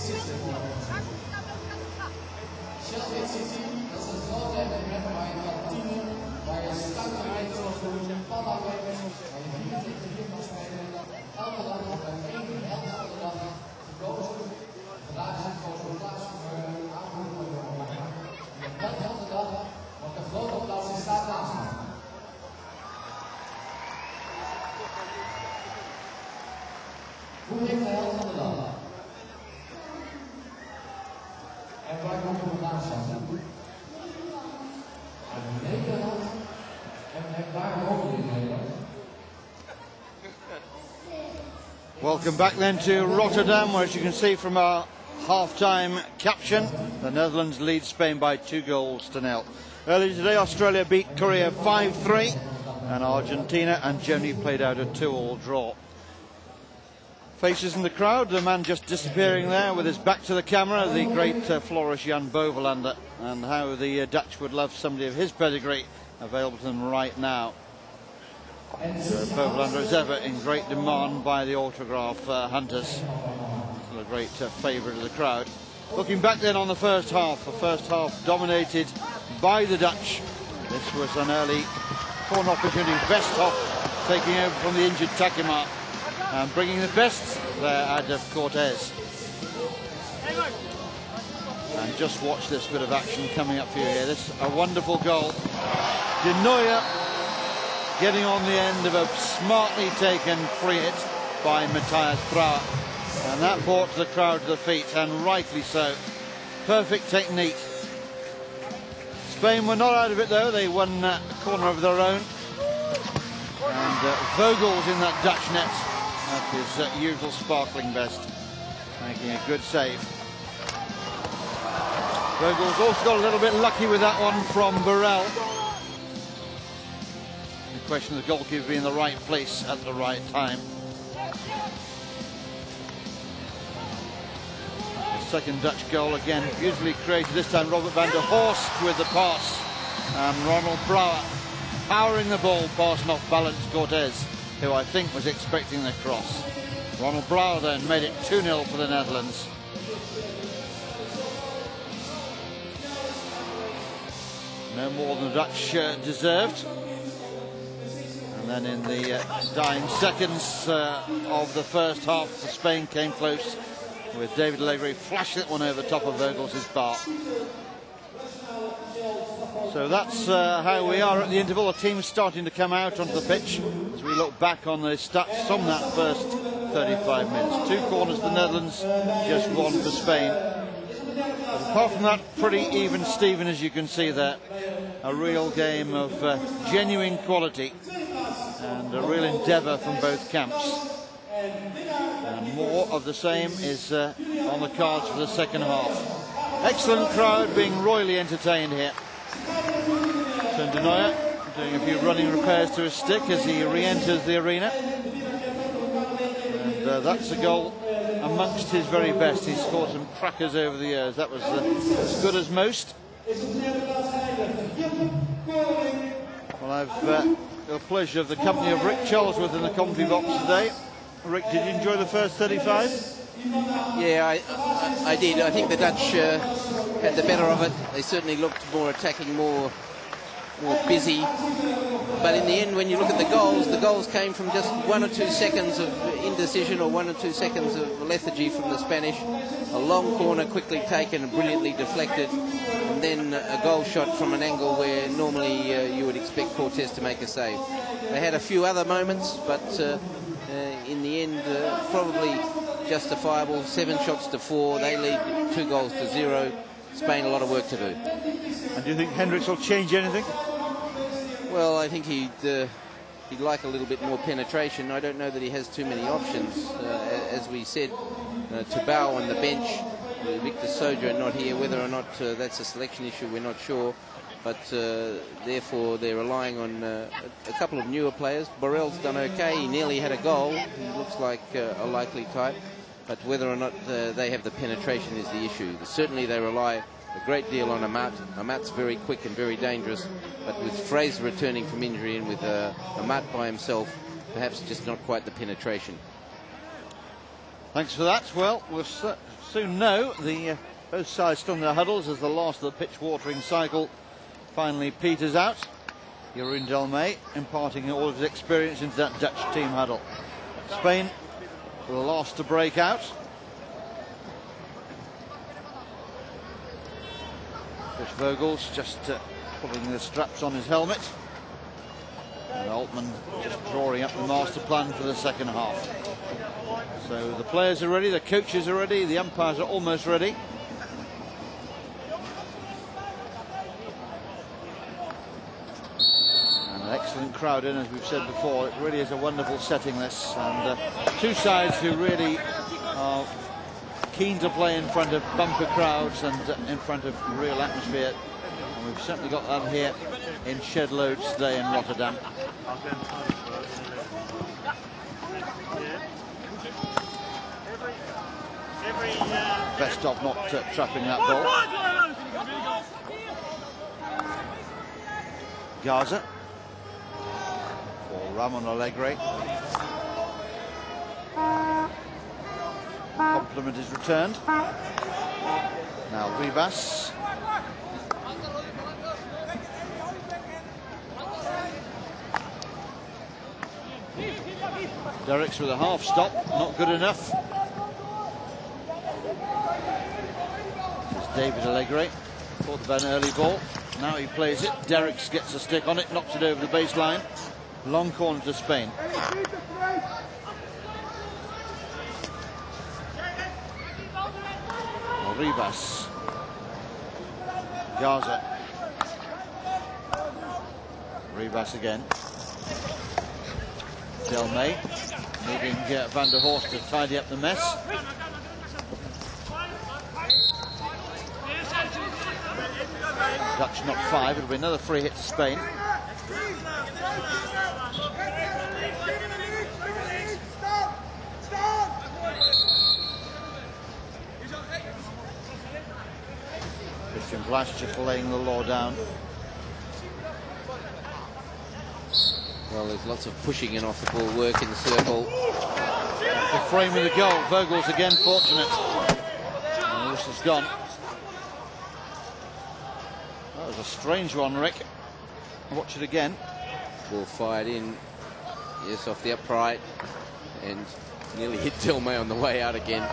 Hoe heeft de held van de dag? En waar komt de vandaag van? Uit Nederland. En waar wonen jullie in Nederland? Welcome back then to Rotterdam, where as you can see from our half-time caption, the Netherlands lead Spain by 2-0. Earlier today, Australia beat Korea 5-3, and Argentina and Germany played out a 2-2 draw. Faces in the crowd, the man just disappearing there with his back to the camera, the great Floris Jan Bovelander, and how the Dutch would love somebody of his pedigree available to them right now. Bovelander is ever in great demand by the autograph hunters. Still a great favourite of the crowd. Looking back then on the first half dominated by the Dutch. This was an early corner opportunity. Westhoff taking over from the injured Takema and bringing the best there out of Cortez. And just watch this bit of action coming up for you here. This a wonderful goal. De Nooijer getting on the end of a smartly taken free hit by Matthias Brouwer. And that brought the crowd to the feet, and rightly so. Perfect technique. Spain were not out of it though. They won a corner of their own. And Vogel's in that Dutch net at his usual sparkling best, making a good save. Vogel's also got a little bit lucky with that one from Burrell. The question of the goalkeeper being in the right place at the right time. The second Dutch goal again beautifully created, this time Robert van der Horst with the pass, and Ronald Brouwer powering the ball past an off-balance Cortez, who I think was expecting the cross. Ronald Brouwer then made it 2-0 for the Netherlands. No more than the Dutch deserved. And then in the dying seconds of the first half, Spain came close with David Allegri flashing that one over the top of Vogels' bar. So that's how we are at the interval. The team's starting to come out onto the pitch as we look back on the stats from that first 35 minutes. 2 corners for the Netherlands, just 1 for Spain. But apart from that, pretty even Steven, as you can see there. A real game of genuine quality and a real endeavour from both camps. And more of the same is on the cards for the second half. Excellent crowd being royally entertained here. So De Nooijer doing a few running repairs to his stick as he re-enters the arena. And that's a goal amongst his very best. He's scored some crackers over the years. That was as good as most. Well, I've the pleasure of the company of Rick Charlesworth in the commentary box today. Rick, did you enjoy the first 35? Yeah, I did. I think the Dutch had the better of it. They certainly looked more attacking, more busy. But in the end, when you look at the goals came from just 1 or 2 seconds of indecision or 1 or 2 seconds of lethargy from the Spanish. A long corner quickly taken and brilliantly deflected, and then a goal shot from an angle where normally you would expect Cortez to make a save. They had a few other moments, but in the end, probably justifiable. 7 shots to 4. They lead 2 goals to 0. Spain a lot of work to do. And do you think Hendricks will change anything? Well, I think he'd like a little bit more penetration. I don't know that he has too many options. As we said, Tubau on the bench, Victor Sojo not here. Whether or not that's a selection issue, we're not sure. But therefore, they're relying on a couple of newer players. Borrell's done okay. He nearly had a goal. He looks like a likely type. But whether or not they have the penetration is the issue. Certainly, they rely a great deal on Amat. Amat's very quick and very dangerous. But with Fraser returning from injury and with Amat by himself, perhaps just not quite the penetration. Thanks for that. Well, we'll soon know. Both sides still in their huddles as the last of the pitch watering cycle finally peters out. Jeroen Delmay imparting all of his experience into that Dutch team huddle. Spain were the last to break out. Chris Vogel's just putting the straps on his helmet. And Altman just drawing up the master plan for the second half. So the players are ready, the coaches are ready, the umpires are almost ready. And an excellent crowd in, as we've said before. It really is a wonderful setting, this. And two sides who really are keen to play in front of bumper crowds and in front of real atmosphere. And we've certainly got that here in shed loads today in Rotterdam. Best of not trapping that ball. Gaza for Ramon Alegre. Compliment is returned. Now Ribas. Derricks with a half stop, not good enough. This is David Alegre. Thought about an early ball. Now he plays it. Derricks gets a stick on it, knocks it over the baseline. Long corner to Spain. Ribas. Gaza. Ribas again. Delmay needing Van der Horst to tidy up the mess. Dutch not 5, it'll be another free hit to Spain. Christian Blasch just laying the law down. Well, there's lots of pushing and off the ball work in the circle. The frame of the goal. Vogel's again fortunate. And the whistle's gone. That was a strange one, Rick. Watch it again. Ball fired in. Yes, off the upright. And nearly hit Delmay on the way out again.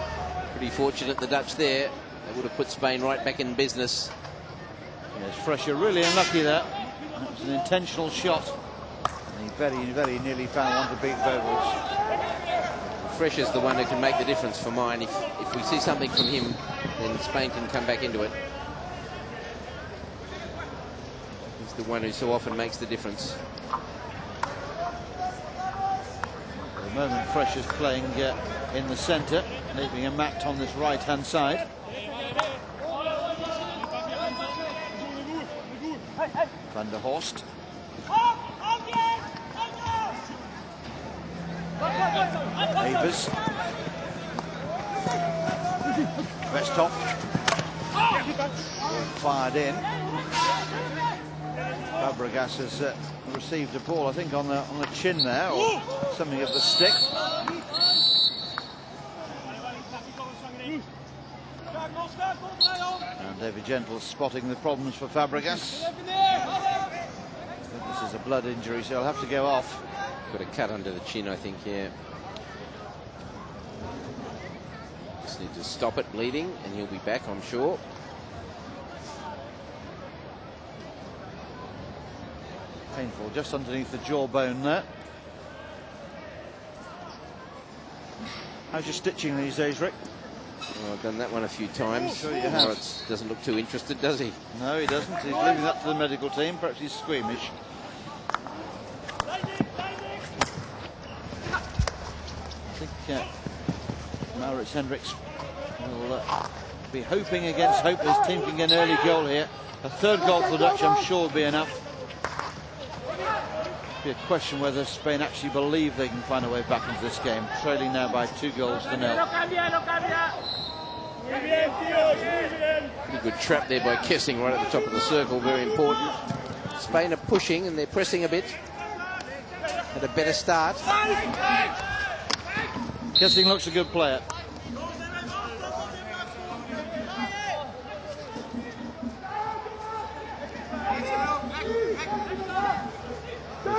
Pretty fortunate, the Dutch there. They would have put Spain right back in business. Yes, Fresher really unlucky there. That was an intentional shot. And he very nearly found one to beat Vogels. Fresher's the one who can make the difference for mine. If we see something from him, then Spain can come back into it. He's the one who so often makes the difference. At the moment, Fresher's playing in the centre, leaving a mat on this right-hand side. Van der Horst. Avers. Westhoff. Fired in. Fabregas has received a ball, I think, on the chin there, or something of the stick. And David Gentle spotting the problems for Fabregas. I think this is a blood injury, so he'll have to go off. Got a cut under the chin, I think, yeah. Just need to stop it bleeding, and he'll be back, I'm sure. Painful, just underneath the jawbone there. How's your stitching these days, Rick? Well, I've done that one a few times. Sure you have. Lawrence doesn't look too interested, does he? No, he doesn't. He's leaving that to the medical team. Perhaps he's squeamish. I think Maurits Hendricks will be hoping against hope his team can get an early goal here. A third goal for the Dutch, I'm sure, will be enough. Be a question whether Spain actually believe they can find a way back into this game, trailing now by 2-0. Pretty good trap there by Kessing right at the top of the circle, very important. Spain are pushing and they're pressing a bit. Had a better start. Kessing looks a good player.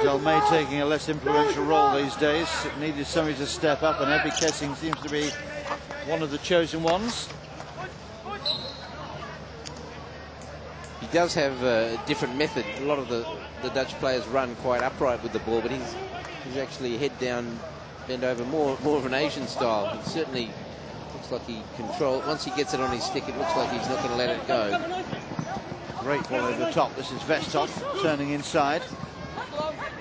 Delmay taking a less influential role these days. It needed somebody to step up, and Ebbie Kessing seems to be one of the chosen ones. He does have a different method. A lot of the Dutch players run quite upright with the ball, but he's actually head down, bend over, more of an Asian style. He certainly looks like he controls. Once he gets it on his stick, it looks like he's not going to let it go. Great ball over the top. This is Westhoff turning inside.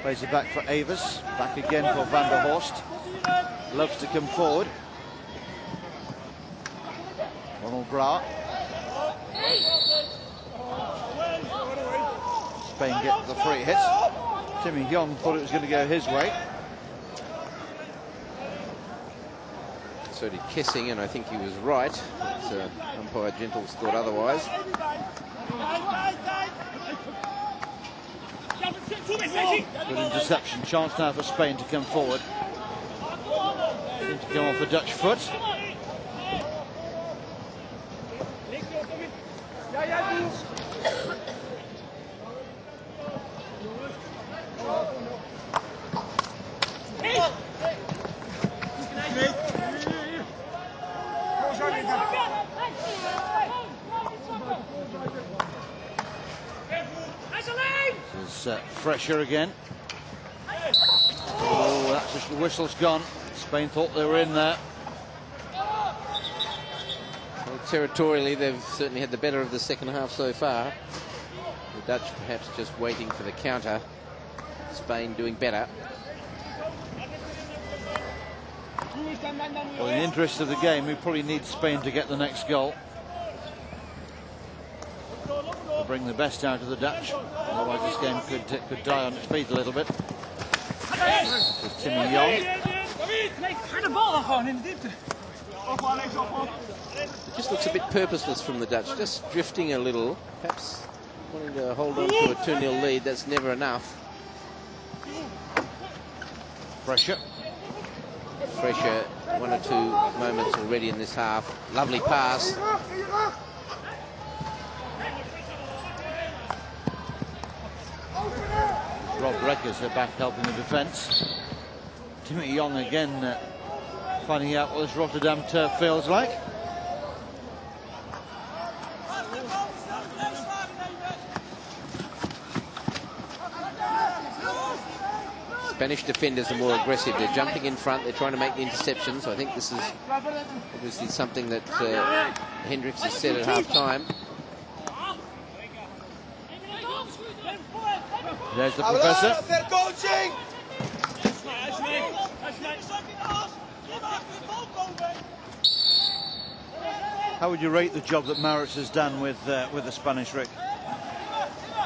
Plays it back for Avers. Back again for Van der Horst. Loves to come forward. Ronald Brouwer. Spain get the free hit. Timmy Young thought it was going to go his way. So did Kessing, and I think he was right. But, umpire Gentles thought otherwise. Good interception. Chance now for Spain to come forward. Seems to come off the Dutch foot. This is Fresher again. Oh, that's just the whistle's gone. Spain thought they were in there. Well, territorially, they've certainly had the better of the second half so far. The Dutch perhaps just waiting for the counter. Spain doing better. Well, in the interest of the game, we probably need Spain to get the next goal. To bring the best out of the Dutch. Otherwise this game could die on its feet a little bit. This is Timmy Young. It just looks a bit purposeless from the Dutch, just drifting a little, perhaps wanting to hold on to a 2-0 lead. That's never enough. Fresher. 1 or 2 moments already in this half. Lovely pass. Rob Reckers are back helping the defence. Timmy Young again finding out what this Rotterdam turf feels like. Spanish defenders are more aggressive. They're jumping in front. They're trying to make the interception. So I think this is obviously something that Hendricks has said at half-time. There's the professor. How would you rate the job that Maritz has done with the Spanish, Rick?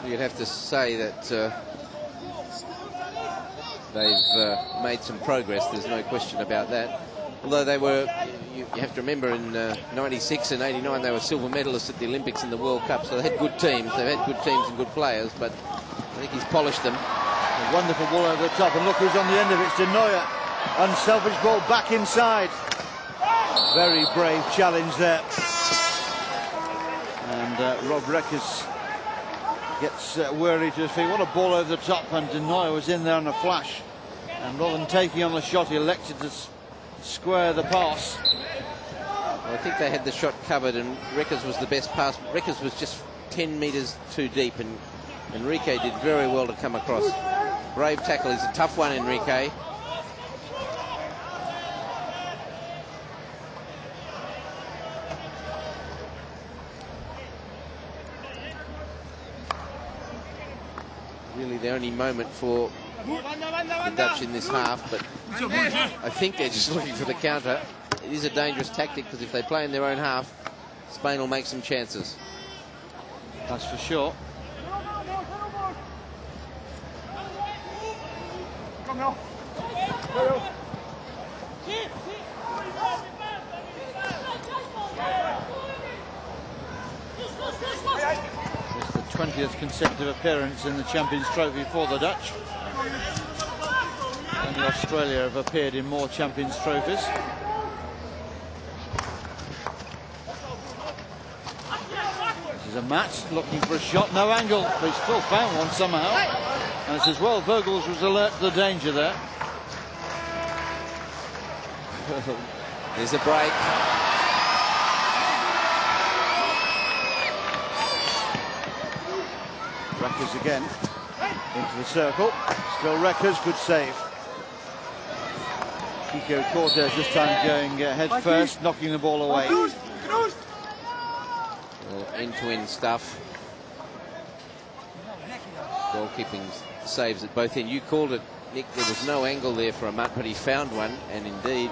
You'd have to say that they've made some progress. There's no question about that. Although they were, you have to remember, in 96 and 89 they were silver medalists at the Olympics and the World Cup, so they had good teams. They've had good teams and good players, but I think he's polished them. A wonderful ball over the top, and look who's on the end of it. It's De Neuer. Unselfish ball back inside. Very brave challenge there. And Rob Reckers gets weary to his feet. What a ball over the top, and De Neuer was in there on a flash. And rather than taking on the shot, he elected to square the pass. Well, I think they had the shot covered, and Reckers was the best pass. Reckers was just 10 metres too deep, and Enrique did very well to come across. Brave tackle. Is a tough one, Enrique. Really the only moment for the Dutch in this half, but I think they're just looking for the counter. It is a dangerous tactic, because if they play in their own half, Spain will make some chances. That's for sure. It's the 20th consecutive appearance in the Champions Trophy for the Dutch. Only Australia have appeared in more Champions Trophies. This is a Matt looking for a shot, no angle, but he's still found one somehow. And it's as well, Vogels was alert to the danger there. There's a break. Reckers again into the circle. Still Reckers, good save. Kiko Cortez this time going head first, knocking the ball away. End-to-end stuff. Goalkeeping saves at both ends. You called it, Nick. There was no angle there for a Mutt, but he found one, and indeed,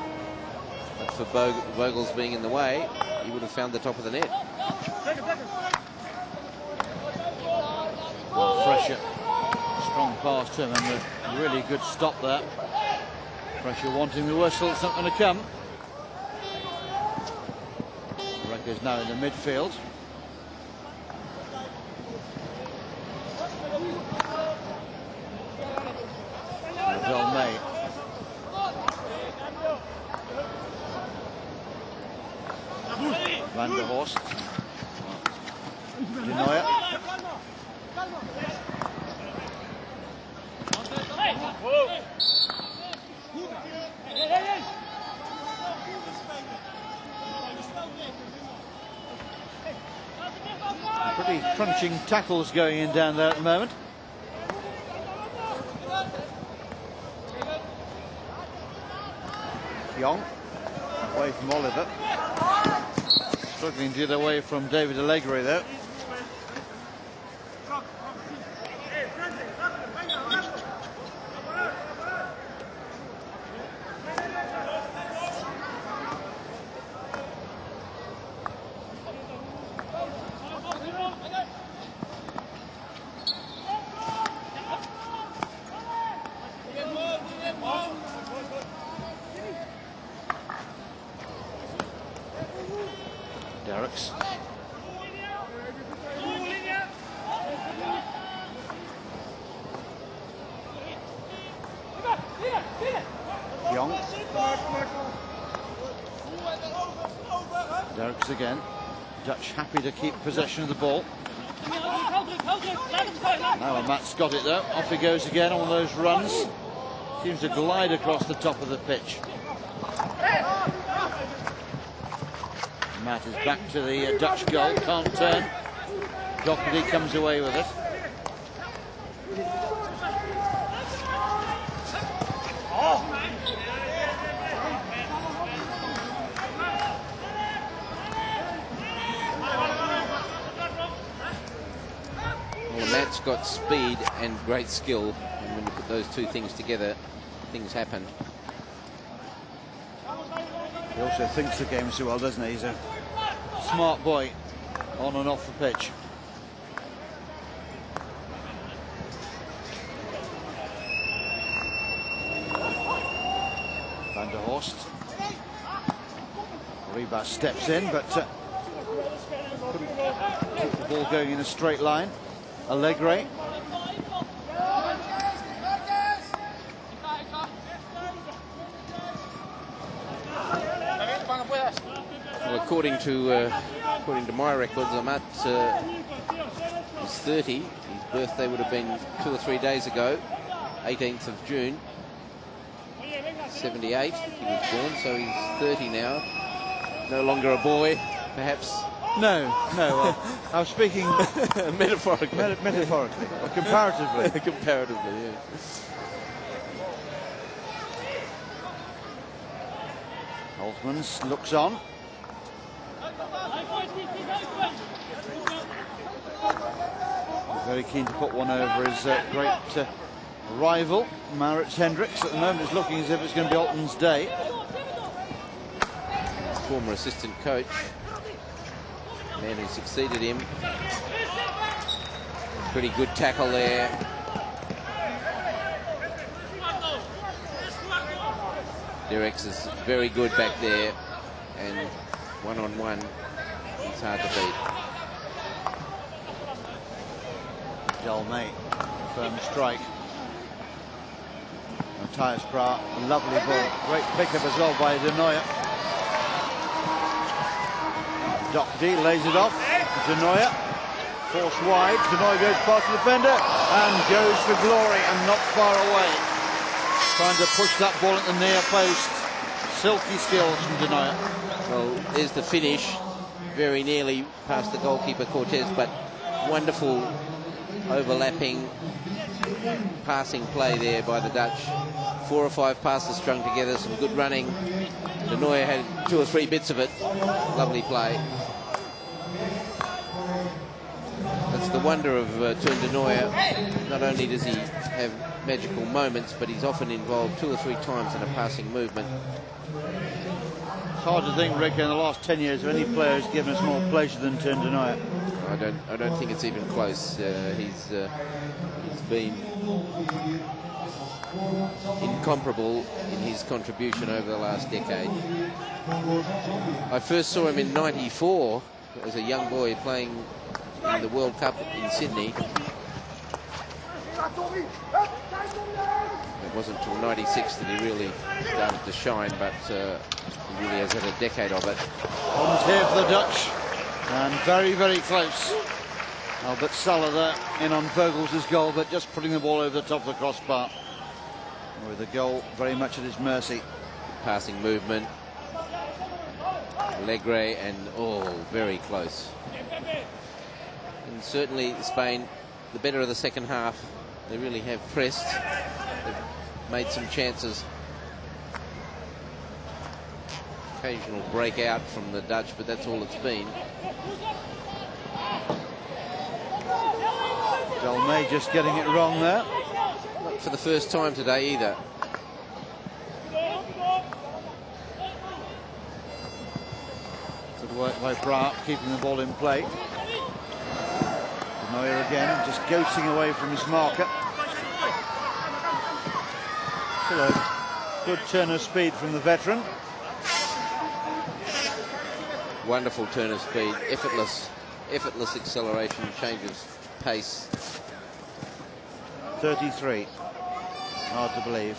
but for Vogels being in the way, he would have found the top of the net. Well, Fresher, strong pass to him, and a really good stop there. Fresher wanting the whistle, it's not going to come. Recker's now in the midfield. Del May. Van der Horst. Denoyer. Pretty crunching tackles going in down there at the moment. Young away from Oliver. Struggling to get away from David Allegri though. Derricks. Young. Derricks again. Dutch happy to keep possession of the ball. Now Matt's got it though. Off he goes again on those runs. Seems to glide across the top of the pitch. Matt is back to the Dutch goal, can't turn. Doherty comes away with it. Well, Matt's got speed and great skill, and when you put those two things together, things happen. He also thinks the game so well, doesn't he? He's a smart boy on and off the pitch. Van der Horst. Reba steps in, but couldn't keep the ball going in a straight line. Allegri. Well, according to my records, Amat is 30. His birthday would have been 2 or 3 days ago, 18th of June. 78 he was born, so he's 30 now. No longer a boy, perhaps. No. I was speaking metaphorically. Metaphorically, or comparatively. Comparatively, yeah. Holtmans looks on. Very keen to put one over his great rival, Maurits Hendricks. At the moment it's looking as if it's going to be Alton's day. Former assistant coach, man who succeeded him. Pretty good tackle there. Derricks is very good back there, and one-on-one, it's hard to beat. Del May, firm strike. Matthias Pratt, a lovely ball. Great pickup as well by Denoyer. Doherty lays it off. Denoyer Forced wide, Denoy goes past the defender and goes for glory and not far away. Trying to push that ball at the near post. Silky skills from Denoy. Well, there's the finish. Very nearly past the goalkeeper Cortez, but wonderful overlapping passing play there by the Dutch. 4 or 5 passes strung together, some good running. Denoy had 2 or 3 bits of it. Lovely play. That's the wonder of Toon Denoy. Not only does he have magical moments, but he's often involved 2 or 3 times in a passing movement. It's hard to think, Rick, in the last 10 years of any player who's given us more pleasure than Toon Denoy. I don't think it's even close. He's been incomparable in his contribution over the last decade. I first saw him in '94 as a young boy playing in the World Cup in Sydney. It wasn't until '96 that he really started to shine, but he really has had a decade of it. Problems here for the Dutch, and very, very close. Albert Salah there in on Vogels' goal, but just putting the ball over the top of the crossbar. With the goal very much at his mercy. Passing movement. Allegre and very close. And certainly Spain, the better of the second half. They really have pressed. They've made some chances. Occasional breakout from the Dutch, but that's all it's been. Delmay just getting it wrong there. Not for the first time today either. Good work by Bra, keeping the ball in play. Neuer again, just goating away from his marker. Still a good turn of speed from the veteran. Wonderful turn of speed, effortless acceleration, changes pace. 33. Hard to believe.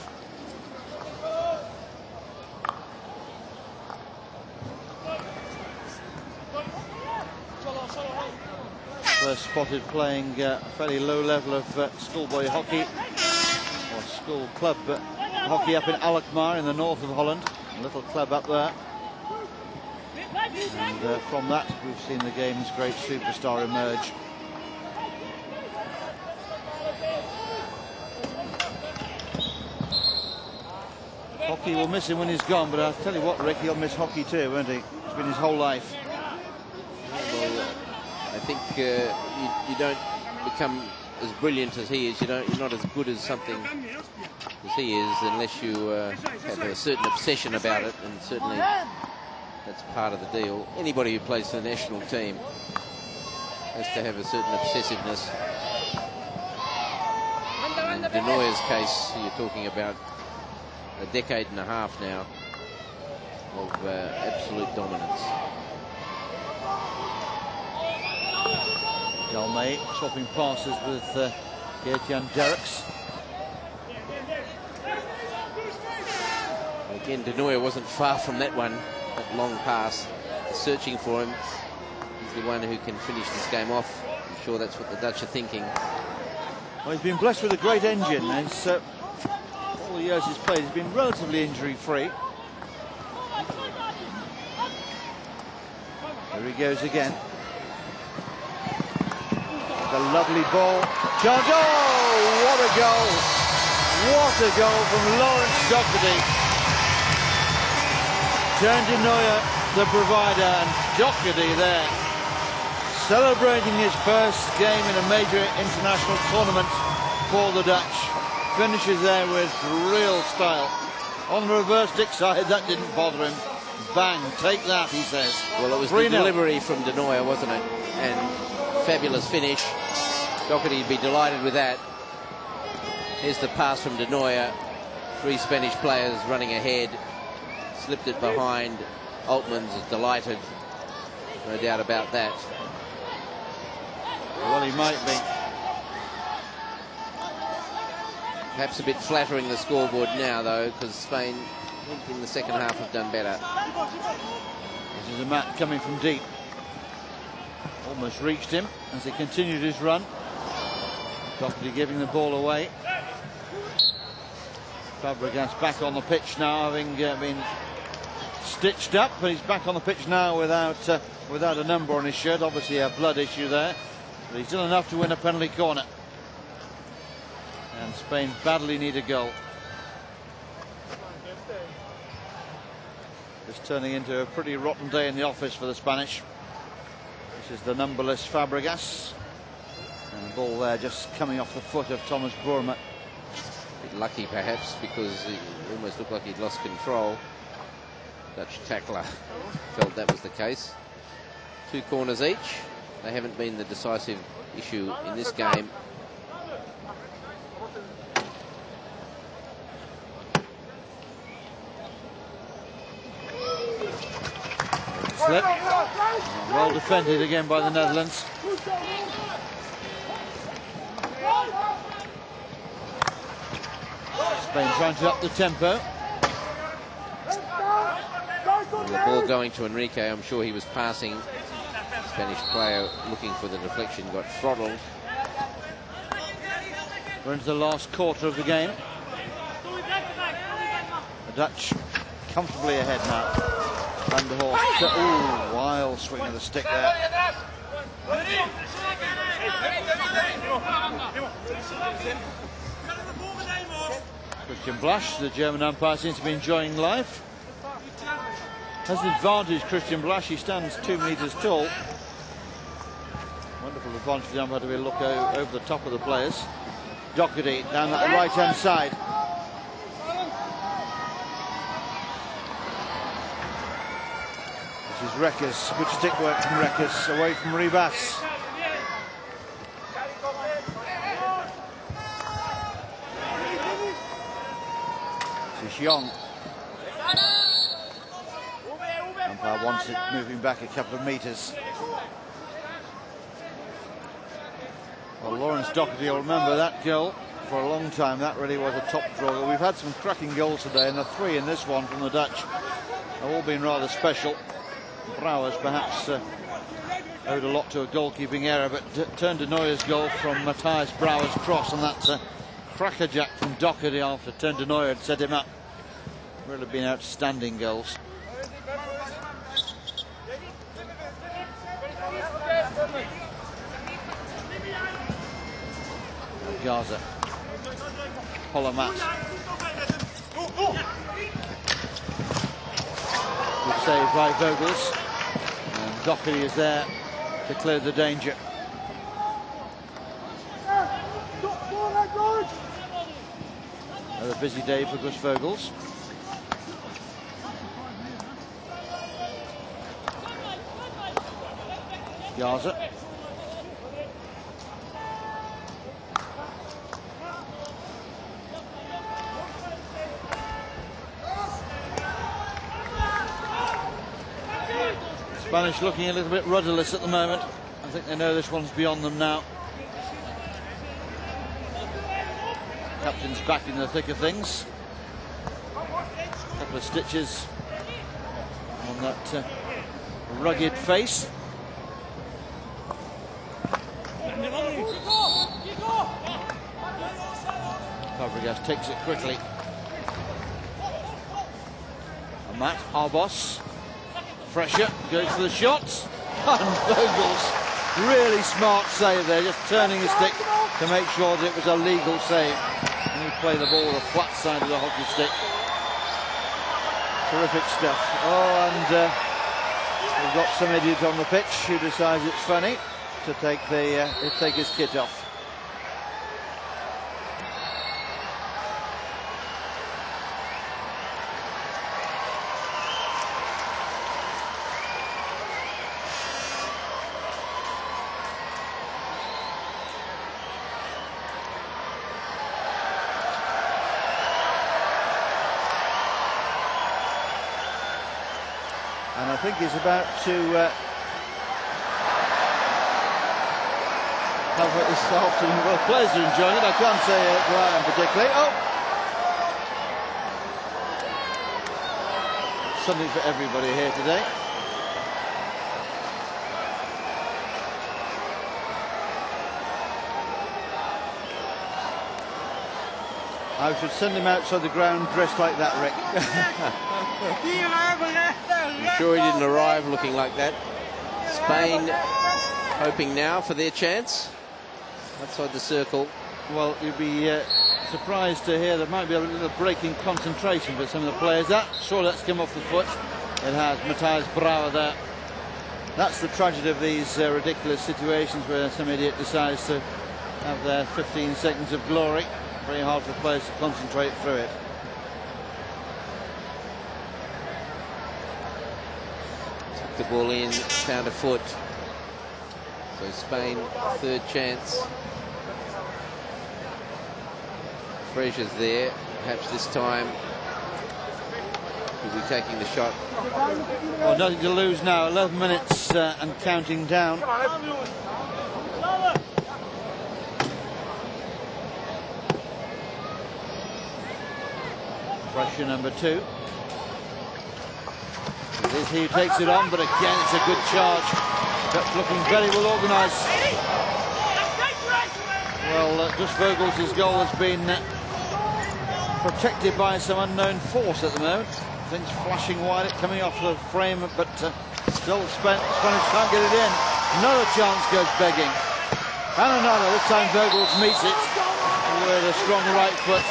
First spotted playing a fairly low level of schoolboy hockey, or school club hockey up in Alkmaar in the north of Holland. A little club up there. And from that we've seen the game's great superstar emerge. Hockey will miss him when he's gone, but I'll tell you what, Rick, he'll miss hockey too, won't he? It's been his whole life. Well, I think you don't become as brilliant as he is. You're not as good as something as he is unless you have a certain obsession about it, and certainly that's part of the deal. Anybody who plays for the national team has to have a certain obsessiveness. In Denoy's case, you're talking about a decade and a half now of absolute dominance. Delmay swapping passes with Geert-Jan Derks. Again, Denoy wasn't far from that one, that long pass. Searching for him. He's the one who can finish this game off. I'm sure that's what the Dutch are thinking. Well, he's been blessed with a great engine. It's, all the years he's played, he's been relatively injury-free. There he goes again. A lovely ball. Chance. Oh, what a goal! What a goal from Lawrence Doherty. Turned to Neuer, the provider, and Doherty there, celebrating his first game in a major international tournament for the Dutch. Finishes there with real style. On the reverse stick side, that didn't bother him. Bang, take that, he says. Well, it was the delivery from Denoy, wasn't it? And fabulous finish. Doherty would be delighted with that. Here's the pass from Denoy. 3 Spanish players running ahead. Slipped it behind. Altmans is delighted. No doubt about that. Well, he might be. Perhaps a bit flattering the scoreboard now, though, because Spain, in the second half, have done better. This is a mat coming from deep. Almost reached him as he continued his run. Doherty giving the ball away. Fabregas back on the pitch now, having been stitched up, but he's back on the pitch now without a number on his shirt. Obviously a blood issue there, but he's done enough to win a penalty corner. And Spain badly need a goal. It's turning into a pretty rotten day in the office for the Spanish. This is the numberless Fabregas. And the ball there just coming off the foot of Thomas Bourma. Bit lucky perhaps, because he almost looked like he'd lost control. Dutch tackler felt that was the case. 2 corners each. They haven't been the decisive issue in this game. Slip. Well defended again by the Netherlands. Spain trying to up the tempo. The ball going to Enrique. I'm sure he was passing. Spanish player looking for the deflection got throttled. We're into the last quarter of the game. The Dutch comfortably ahead now. Van der Horst. Ooh, wild swing of the stick there. Christian Blasch, the German umpire, seems to be enjoying life. Has the advantage, Christian Blasch. He stands 2 meters tall. Wonderful advantage for the umpire to be able to look over the top of the players. Doherty down that right-hand side. This is Reckers. Good stick work from Reckers, away from Ribas. This is Young. Umpire wants it moving back a couple of meters. Well, Lawrence Doherty will remember that goal for a long time. That really was a top draw. We've had some cracking goals today, and the 3 in this one from the Dutch have all been rather special. Brouwers perhaps owed a lot to a goalkeeping error, but turned to Neuer's goal from Matthias Brouwer's cross, and that's a crackerjack from Doherty after Ten de Neuer had set him up. Really been outstanding goals. Gaza. Holomat. Good save by Vogels. And Doherty is there to clear the danger. Another busy day for Gus Vogels. Gaza. Spanish looking a little bit rudderless at the moment. I think they know this one's beyond them now. Captain's back in the thick of things. A couple of stitches on that rugged face. Fabregas takes it quickly. And Matt Arbos. Fresher goes for the shots. And Vogels, really smart save there, just turning his stick to make sure that it was a legal save. And he played the ball with the flat side of the hockey stick. Terrific stuff. Oh, and we've got some idiot on the pitch who decides it's funny to take his kit off. And I think he's about to have it this afternoon. Well, players are enjoying it. I can't say Brian particularly. Oh! Something for everybody here today. I should send him outside the ground dressed like that, Rick. I'm sure he didn't arrive looking like that. Spain hoping now for their chance outside the circle. Well, you'd be surprised to hear there might be a little break in concentration for some of the players. Sure, that's come off the foot. It has. Matthias Brauer there. That's the tragedy of these ridiculous situations where some idiot decides to have their 15 seconds of glory. Very hard for players to concentrate through it. Took the ball in, found a foot. So Spain, third chance. Fraser's there. Perhaps this time he'll be taking the shot. Well, nothing to lose now. 11 minutes and counting down. Fraser number 2. It is he who takes it on, but again it's a good charge. That's looking very well organised. Well, Gus Vogel's goal has been protected by some unknown force at the moment. Things flashing wide, coming off the frame, but still Spanish can't get it in. Another chance goes begging. And another. This time Vogels meets it with a strong right foot.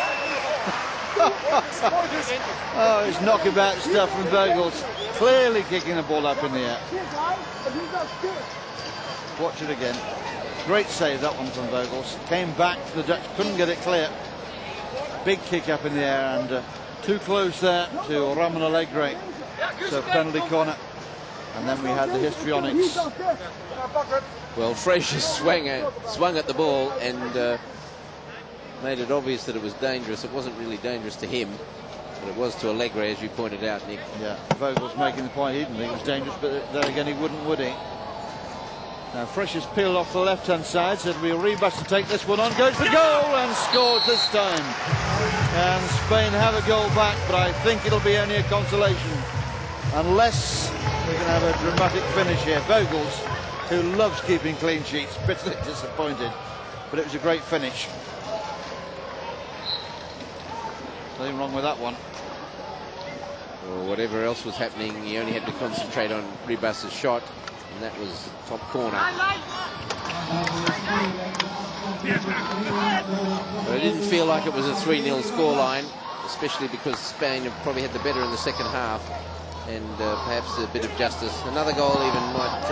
Oh, it's knockabout stuff from Vogels. Clearly kicking the ball up in the air. Watch it again. Great save, that one from Vogels. Came back to the Dutch, couldn't get it clear. Big kick up in the air and too close there to Ramon Alegre. So penalty corner. And then we had the histrionics. Well, Fraser swung at the ball and made it obvious that it was dangerous. It wasn't really dangerous to him, but it was to Alegre, as you pointed out, Nick. Yeah, Vogel's making the point he didn't think it was dangerous, but there again he wouldn't, would he? Now Fraser's peeled off the left-hand side, so it'll be a rebus to take this one on. Goes for goal and scores this time. And Spain have a goal back, but I think it'll be only a consolation. Unless we can have a dramatic finish here. Vogels, who loves keeping clean sheets, bitterly disappointed, but it was a great finish. Nothing wrong with that one. Well, whatever else was happening, he only had to concentrate on Ribas's shot, and that was top corner. But it didn't feel like it was a 3-0 scoreline, especially because Spain have probably had the better in the second half, and perhaps a bit of justice. Another goal even might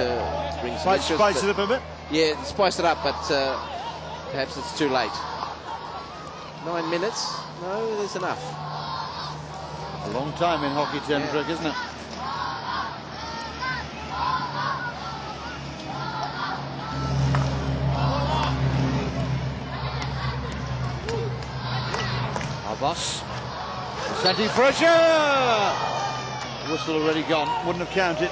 bring some interest. Spice it up a bit? Yeah, spice it up, but perhaps it's too late. 9 minutes? No, there's enough. A long time in hockey terms, Rick, isn't it? Abbas. Santi Fraser! Whistle already gone. Wouldn't have counted.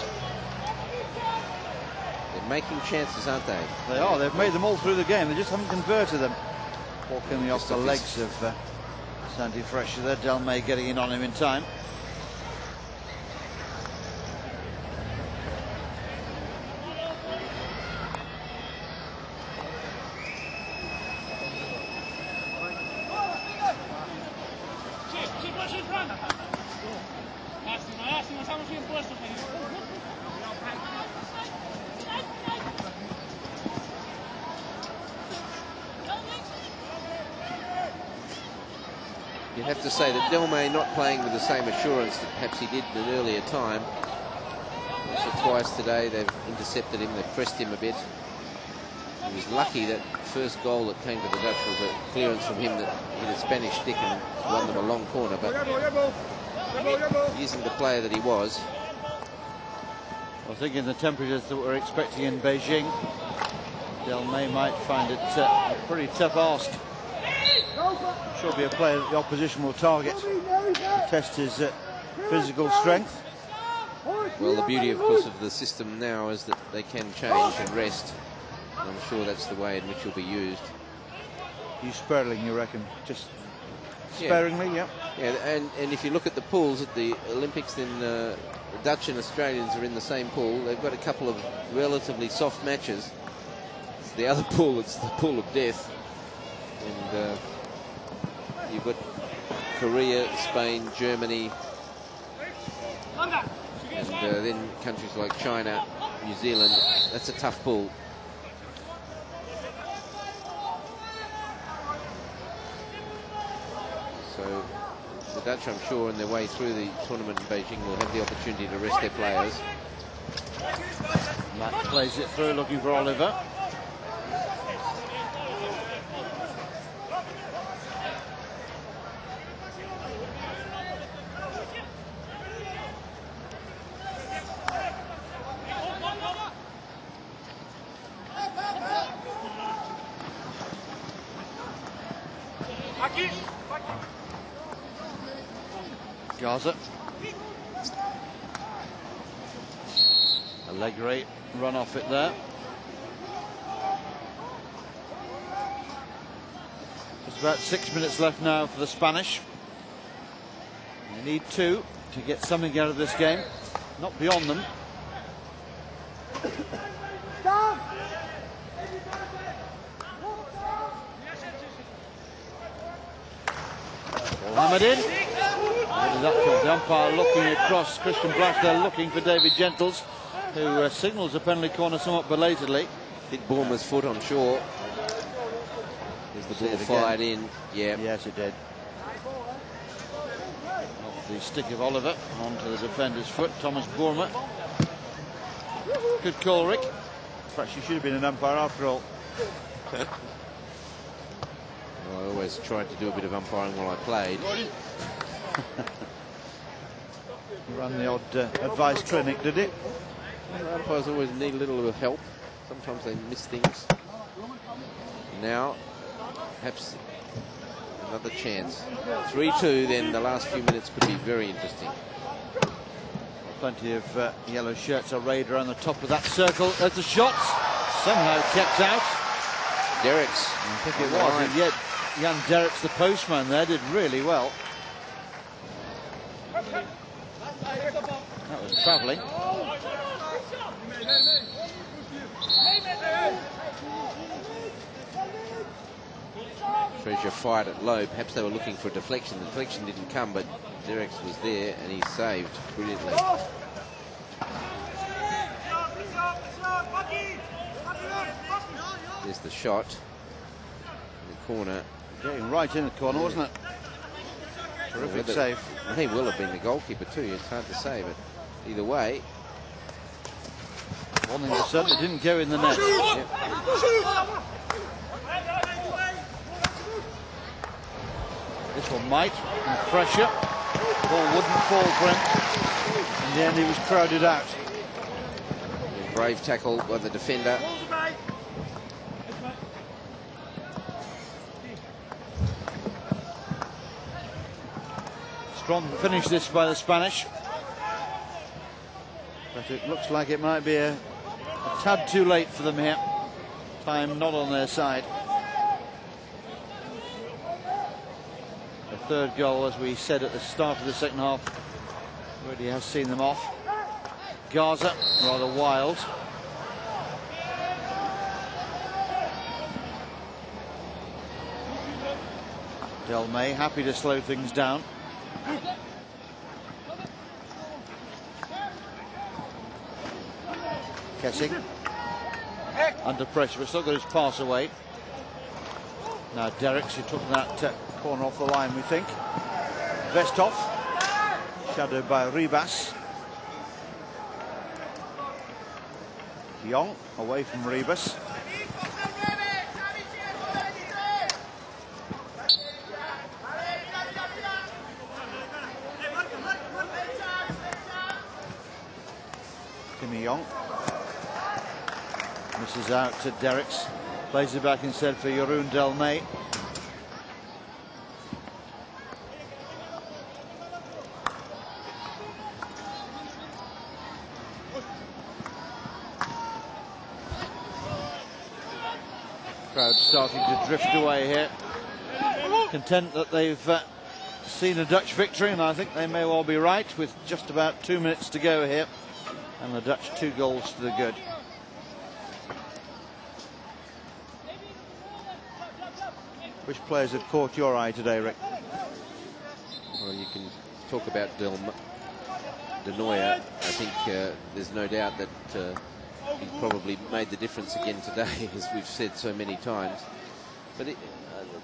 They're making chances, aren't they? They are. They've made them all through the game. They just haven't converted them. Ball coming off the legs of Santi Fraser there. Del May getting in on him in time. You have to say that Del May not playing with the same assurance that perhaps he did at an earlier time. Once or twice today they've intercepted him, they've pressed him a bit. He was lucky that first goal that came to the Dutch was a clearance from him that hit a Spanish stick and won them a long corner, but he isn't the player that he was. I think in the temperatures that we're expecting in Beijing, Del May might find it a pretty tough ask. I'm sure he'll be a player that the opposition will target to test his physical strength. Well, the beauty, of course, of the system now is that they can change and rest. And I'm sure that's the way in which he'll be used. Use sparingly, you reckon? Just sparingly, yeah. Yeah, and if you look at the pools at the Olympics, then the Dutch and Australians are in the same pool. They've got a couple of relatively soft matches. It's the other pool, it's the pool of death. And You've got Korea, Spain, Germany, and then countries like China, New Zealand. That's a tough pool. So the Dutch, I'm sure, on their way through the tournament in Beijing will have the opportunity to rest their players. Matt plays it through, looking for Oliver. Gaza. Allegri run off it there. There's about 6 minutes left now for the Spanish. They need 2 to get something out of this game, not beyond them. Hammered in. Where did that come? The umpire looking across. Christian Black there looking for David Gentles, who signals a penalty corner somewhat belatedly. Hit Bournemouth's foot, I'm sure. As the ball fired in. Yeah. Yes, it did. Off the stick of Oliver onto the defender's foot. Thomas Bournemouth. Good call, Rick. Perhaps you should have been an umpire after all. I always tried to do a bit of umpiring while I played. You ran the odd advice clinic, did it? Well, umpires always need a little bit of help. Sometimes they miss things. Now, perhaps another chance. 3-2, then the last few minutes could be very interesting. Plenty of yellow shirts arrayed around the top of that circle. There's the shots. Somehow kept out. Derricks. I think it was. And yet, Jan Derricks, the postman there, did really well. That was travelling. Treasure fired it low. Perhaps they were looking for a deflection. The deflection didn't come, but Derricks was there and he saved brilliantly. There's the shot in the corner. Getting right in the corner, wasn't it? Terrific save. I think it will have been the goalkeeper too. It's hard to say, but either way. One thing that's certain, it didn't go in the net. Yep. This one might, and pressure. Ball wouldn't fall, Brent. In the end, he was crowded out. Brave tackle by the defender. Strong finish this by the Spanish. But it looks like it might be a tad too late for them here. Time not on their side. The third goal, as we said at the start of the second half, really has seen them off. Gaza, rather wild. Del May happy to slow things down. Kessing under pressure, but still got his pass away. Now Derricks, who took that corner off the line, we think. Vestov, shadowed by Ribas. Young away from Ribas. Timmy Young misses out to Derricks, plays it back instead for Jeroen Del May. Crowd starting to drift away here, content that they've seen a Dutch victory, and I think they may well be right, with just about 2 minutes to go here. And the Dutch 2 goals to the good. Which players have caught your eye today, Rick? Well, you can talk about De Nooijer. I think there's no doubt that he probably made the difference again today, as we've said so many times. But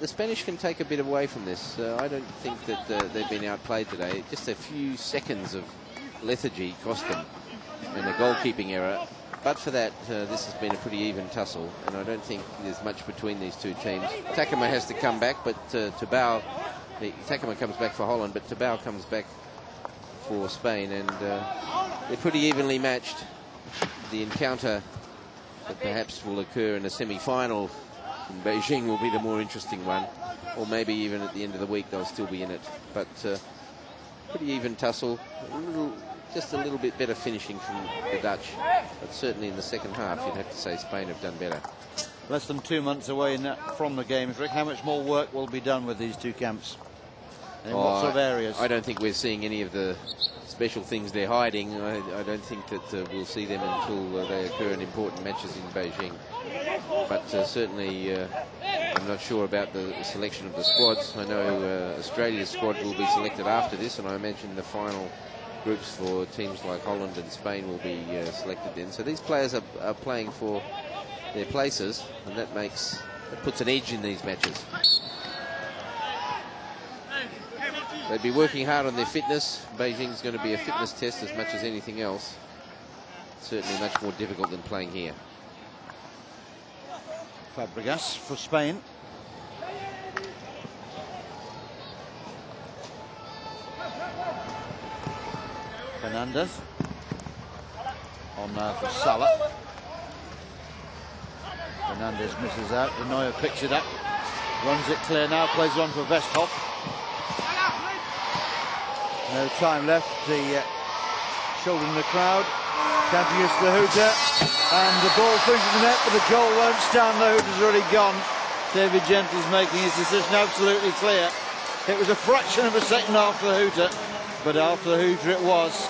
the Spanish can take a bit away from this. I don't think that they've been outplayed today. Just a few seconds of lethargy cost them, and a goalkeeping error. But for that, this has been a pretty even tussle, and I don't think there's much between these two teams. Takema has to come back, but Tabao, Takema comes back for Holland, but Tabao comes back for Spain, and they're pretty evenly matched. The encounter that perhaps will occur in a semi-final in Beijing will be the more interesting one, or maybe even at the end of the week they'll still be in it. But pretty even tussle. Just a little bit better finishing from the Dutch, but certainly in the second half you'd have to say Spain have done better. Less than 2 months away from the games, Rick. How much more work will be done with these two camps? In what sort of areas? I don't think we're seeing any of the special things they're hiding. I don't think that we'll see them until they occur in important matches in Beijing. But certainly I'm not sure about the selection of the squads. I know Australia's squad will be selected after this, and I imagine the final groups for teams like Holland and Spain will be selected then. So these players are playing for their places, and that puts an edge in these matches. They'd be working hard on their fitness. Beijing's going to be a fitness test as much as anything else. Certainly much more difficult than playing here. Fabregas for Spain. Fernandez on for Salah. Fernandez misses out. De Nooijer picks it up, runs it clear now, plays it on for Westhoff. No time left. The shoulder in the crowd, counting against the hooter, and the ball finishes the net, but the goal won't stand. The hooter's already gone. David Gentle's making his decision absolutely clear. It was a fraction of a second after the hooter, but after the hooter it was.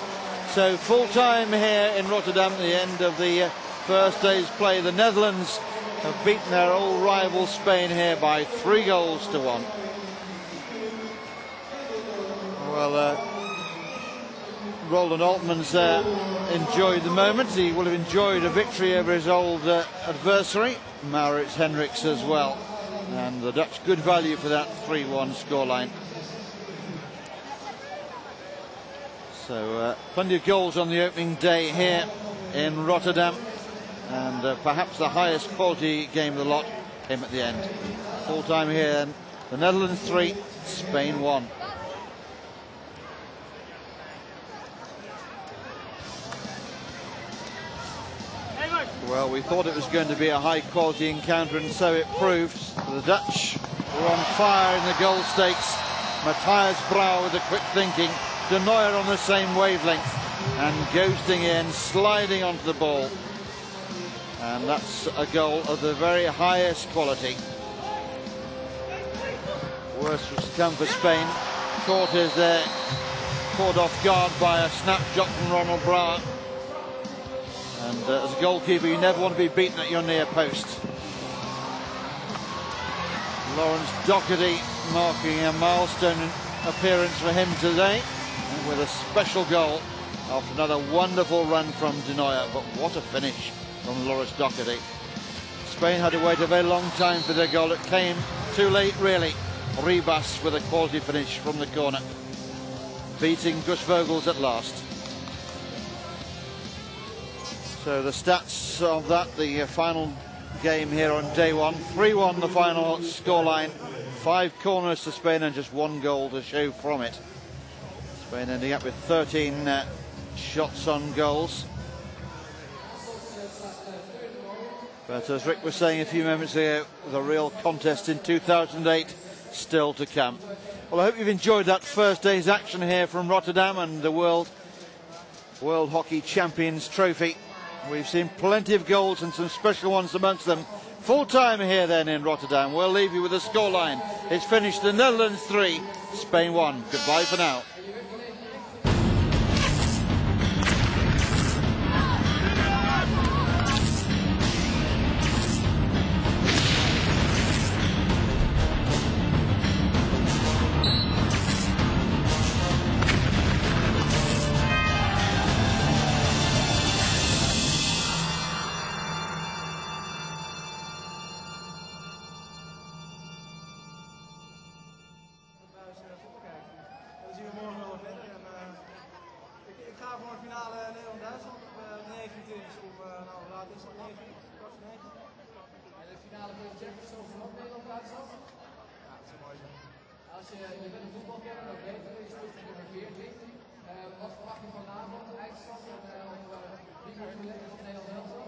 So full time here in Rotterdam at the end of the first day's play. The Netherlands have beaten their old rival Spain here by 3-1. Well, Roland Altman's enjoyed the moment. He will have enjoyed a victory over his old adversary, Maurits Hendricks, as well. And the Dutch good value for that 3-1 scoreline. So plenty of goals on the opening day here in Rotterdam, and perhaps the highest quality game of the lot came at the end. Full time here, the Netherlands 3, Spain 1. Well, we thought it was going to be a high quality encounter, and so it proved. The Dutch were on fire in the goal stakes. Matthias Brouw with the quick thinking. De Nooijer on the same wavelength and ghosting in, sliding onto the ball. And that's a goal of the very highest quality. Worst was to come for Spain. Caught is there, caught off guard by a snapshot from Ronald Brouw. And as a goalkeeper, you never want to be beaten at your near post. Lawrence Doherty marking a milestone appearance for him today, and with a special goal after another wonderful run from De Nooijer. But what a finish from Lawrence Doherty. Spain had to wait a very long time for their goal. It came too late, really. Ribas with a quality finish from the corner, beating Gus Vogels at last. So the stats of that, the final game here on day one. 3-1 the final scoreline. 5 corners to Spain and just 1 goal to show from it. Spain ending up with 13 shots on goals. But as Rick was saying a few moments ago, the real contest in 2008 still to come. Well, I hope you've enjoyed that first day's action here from Rotterdam and the World Hockey Champions Trophy. We've seen plenty of goals and some special ones amongst them. Full time here then in Rotterdam. We'll leave you with a scoreline. It's finished the Netherlands 3, Spain 1. Goodbye for now. is dat 9. En de finale van de Champions League van ook Nederland-Duitsland? Ja, dat zou mooi zijn. Als je bent een voetbalkenner, dan weet je, je speelt nummer 14. Wat verwacht je vanavond, de eindstand en wie wordt verlegd op Nederland?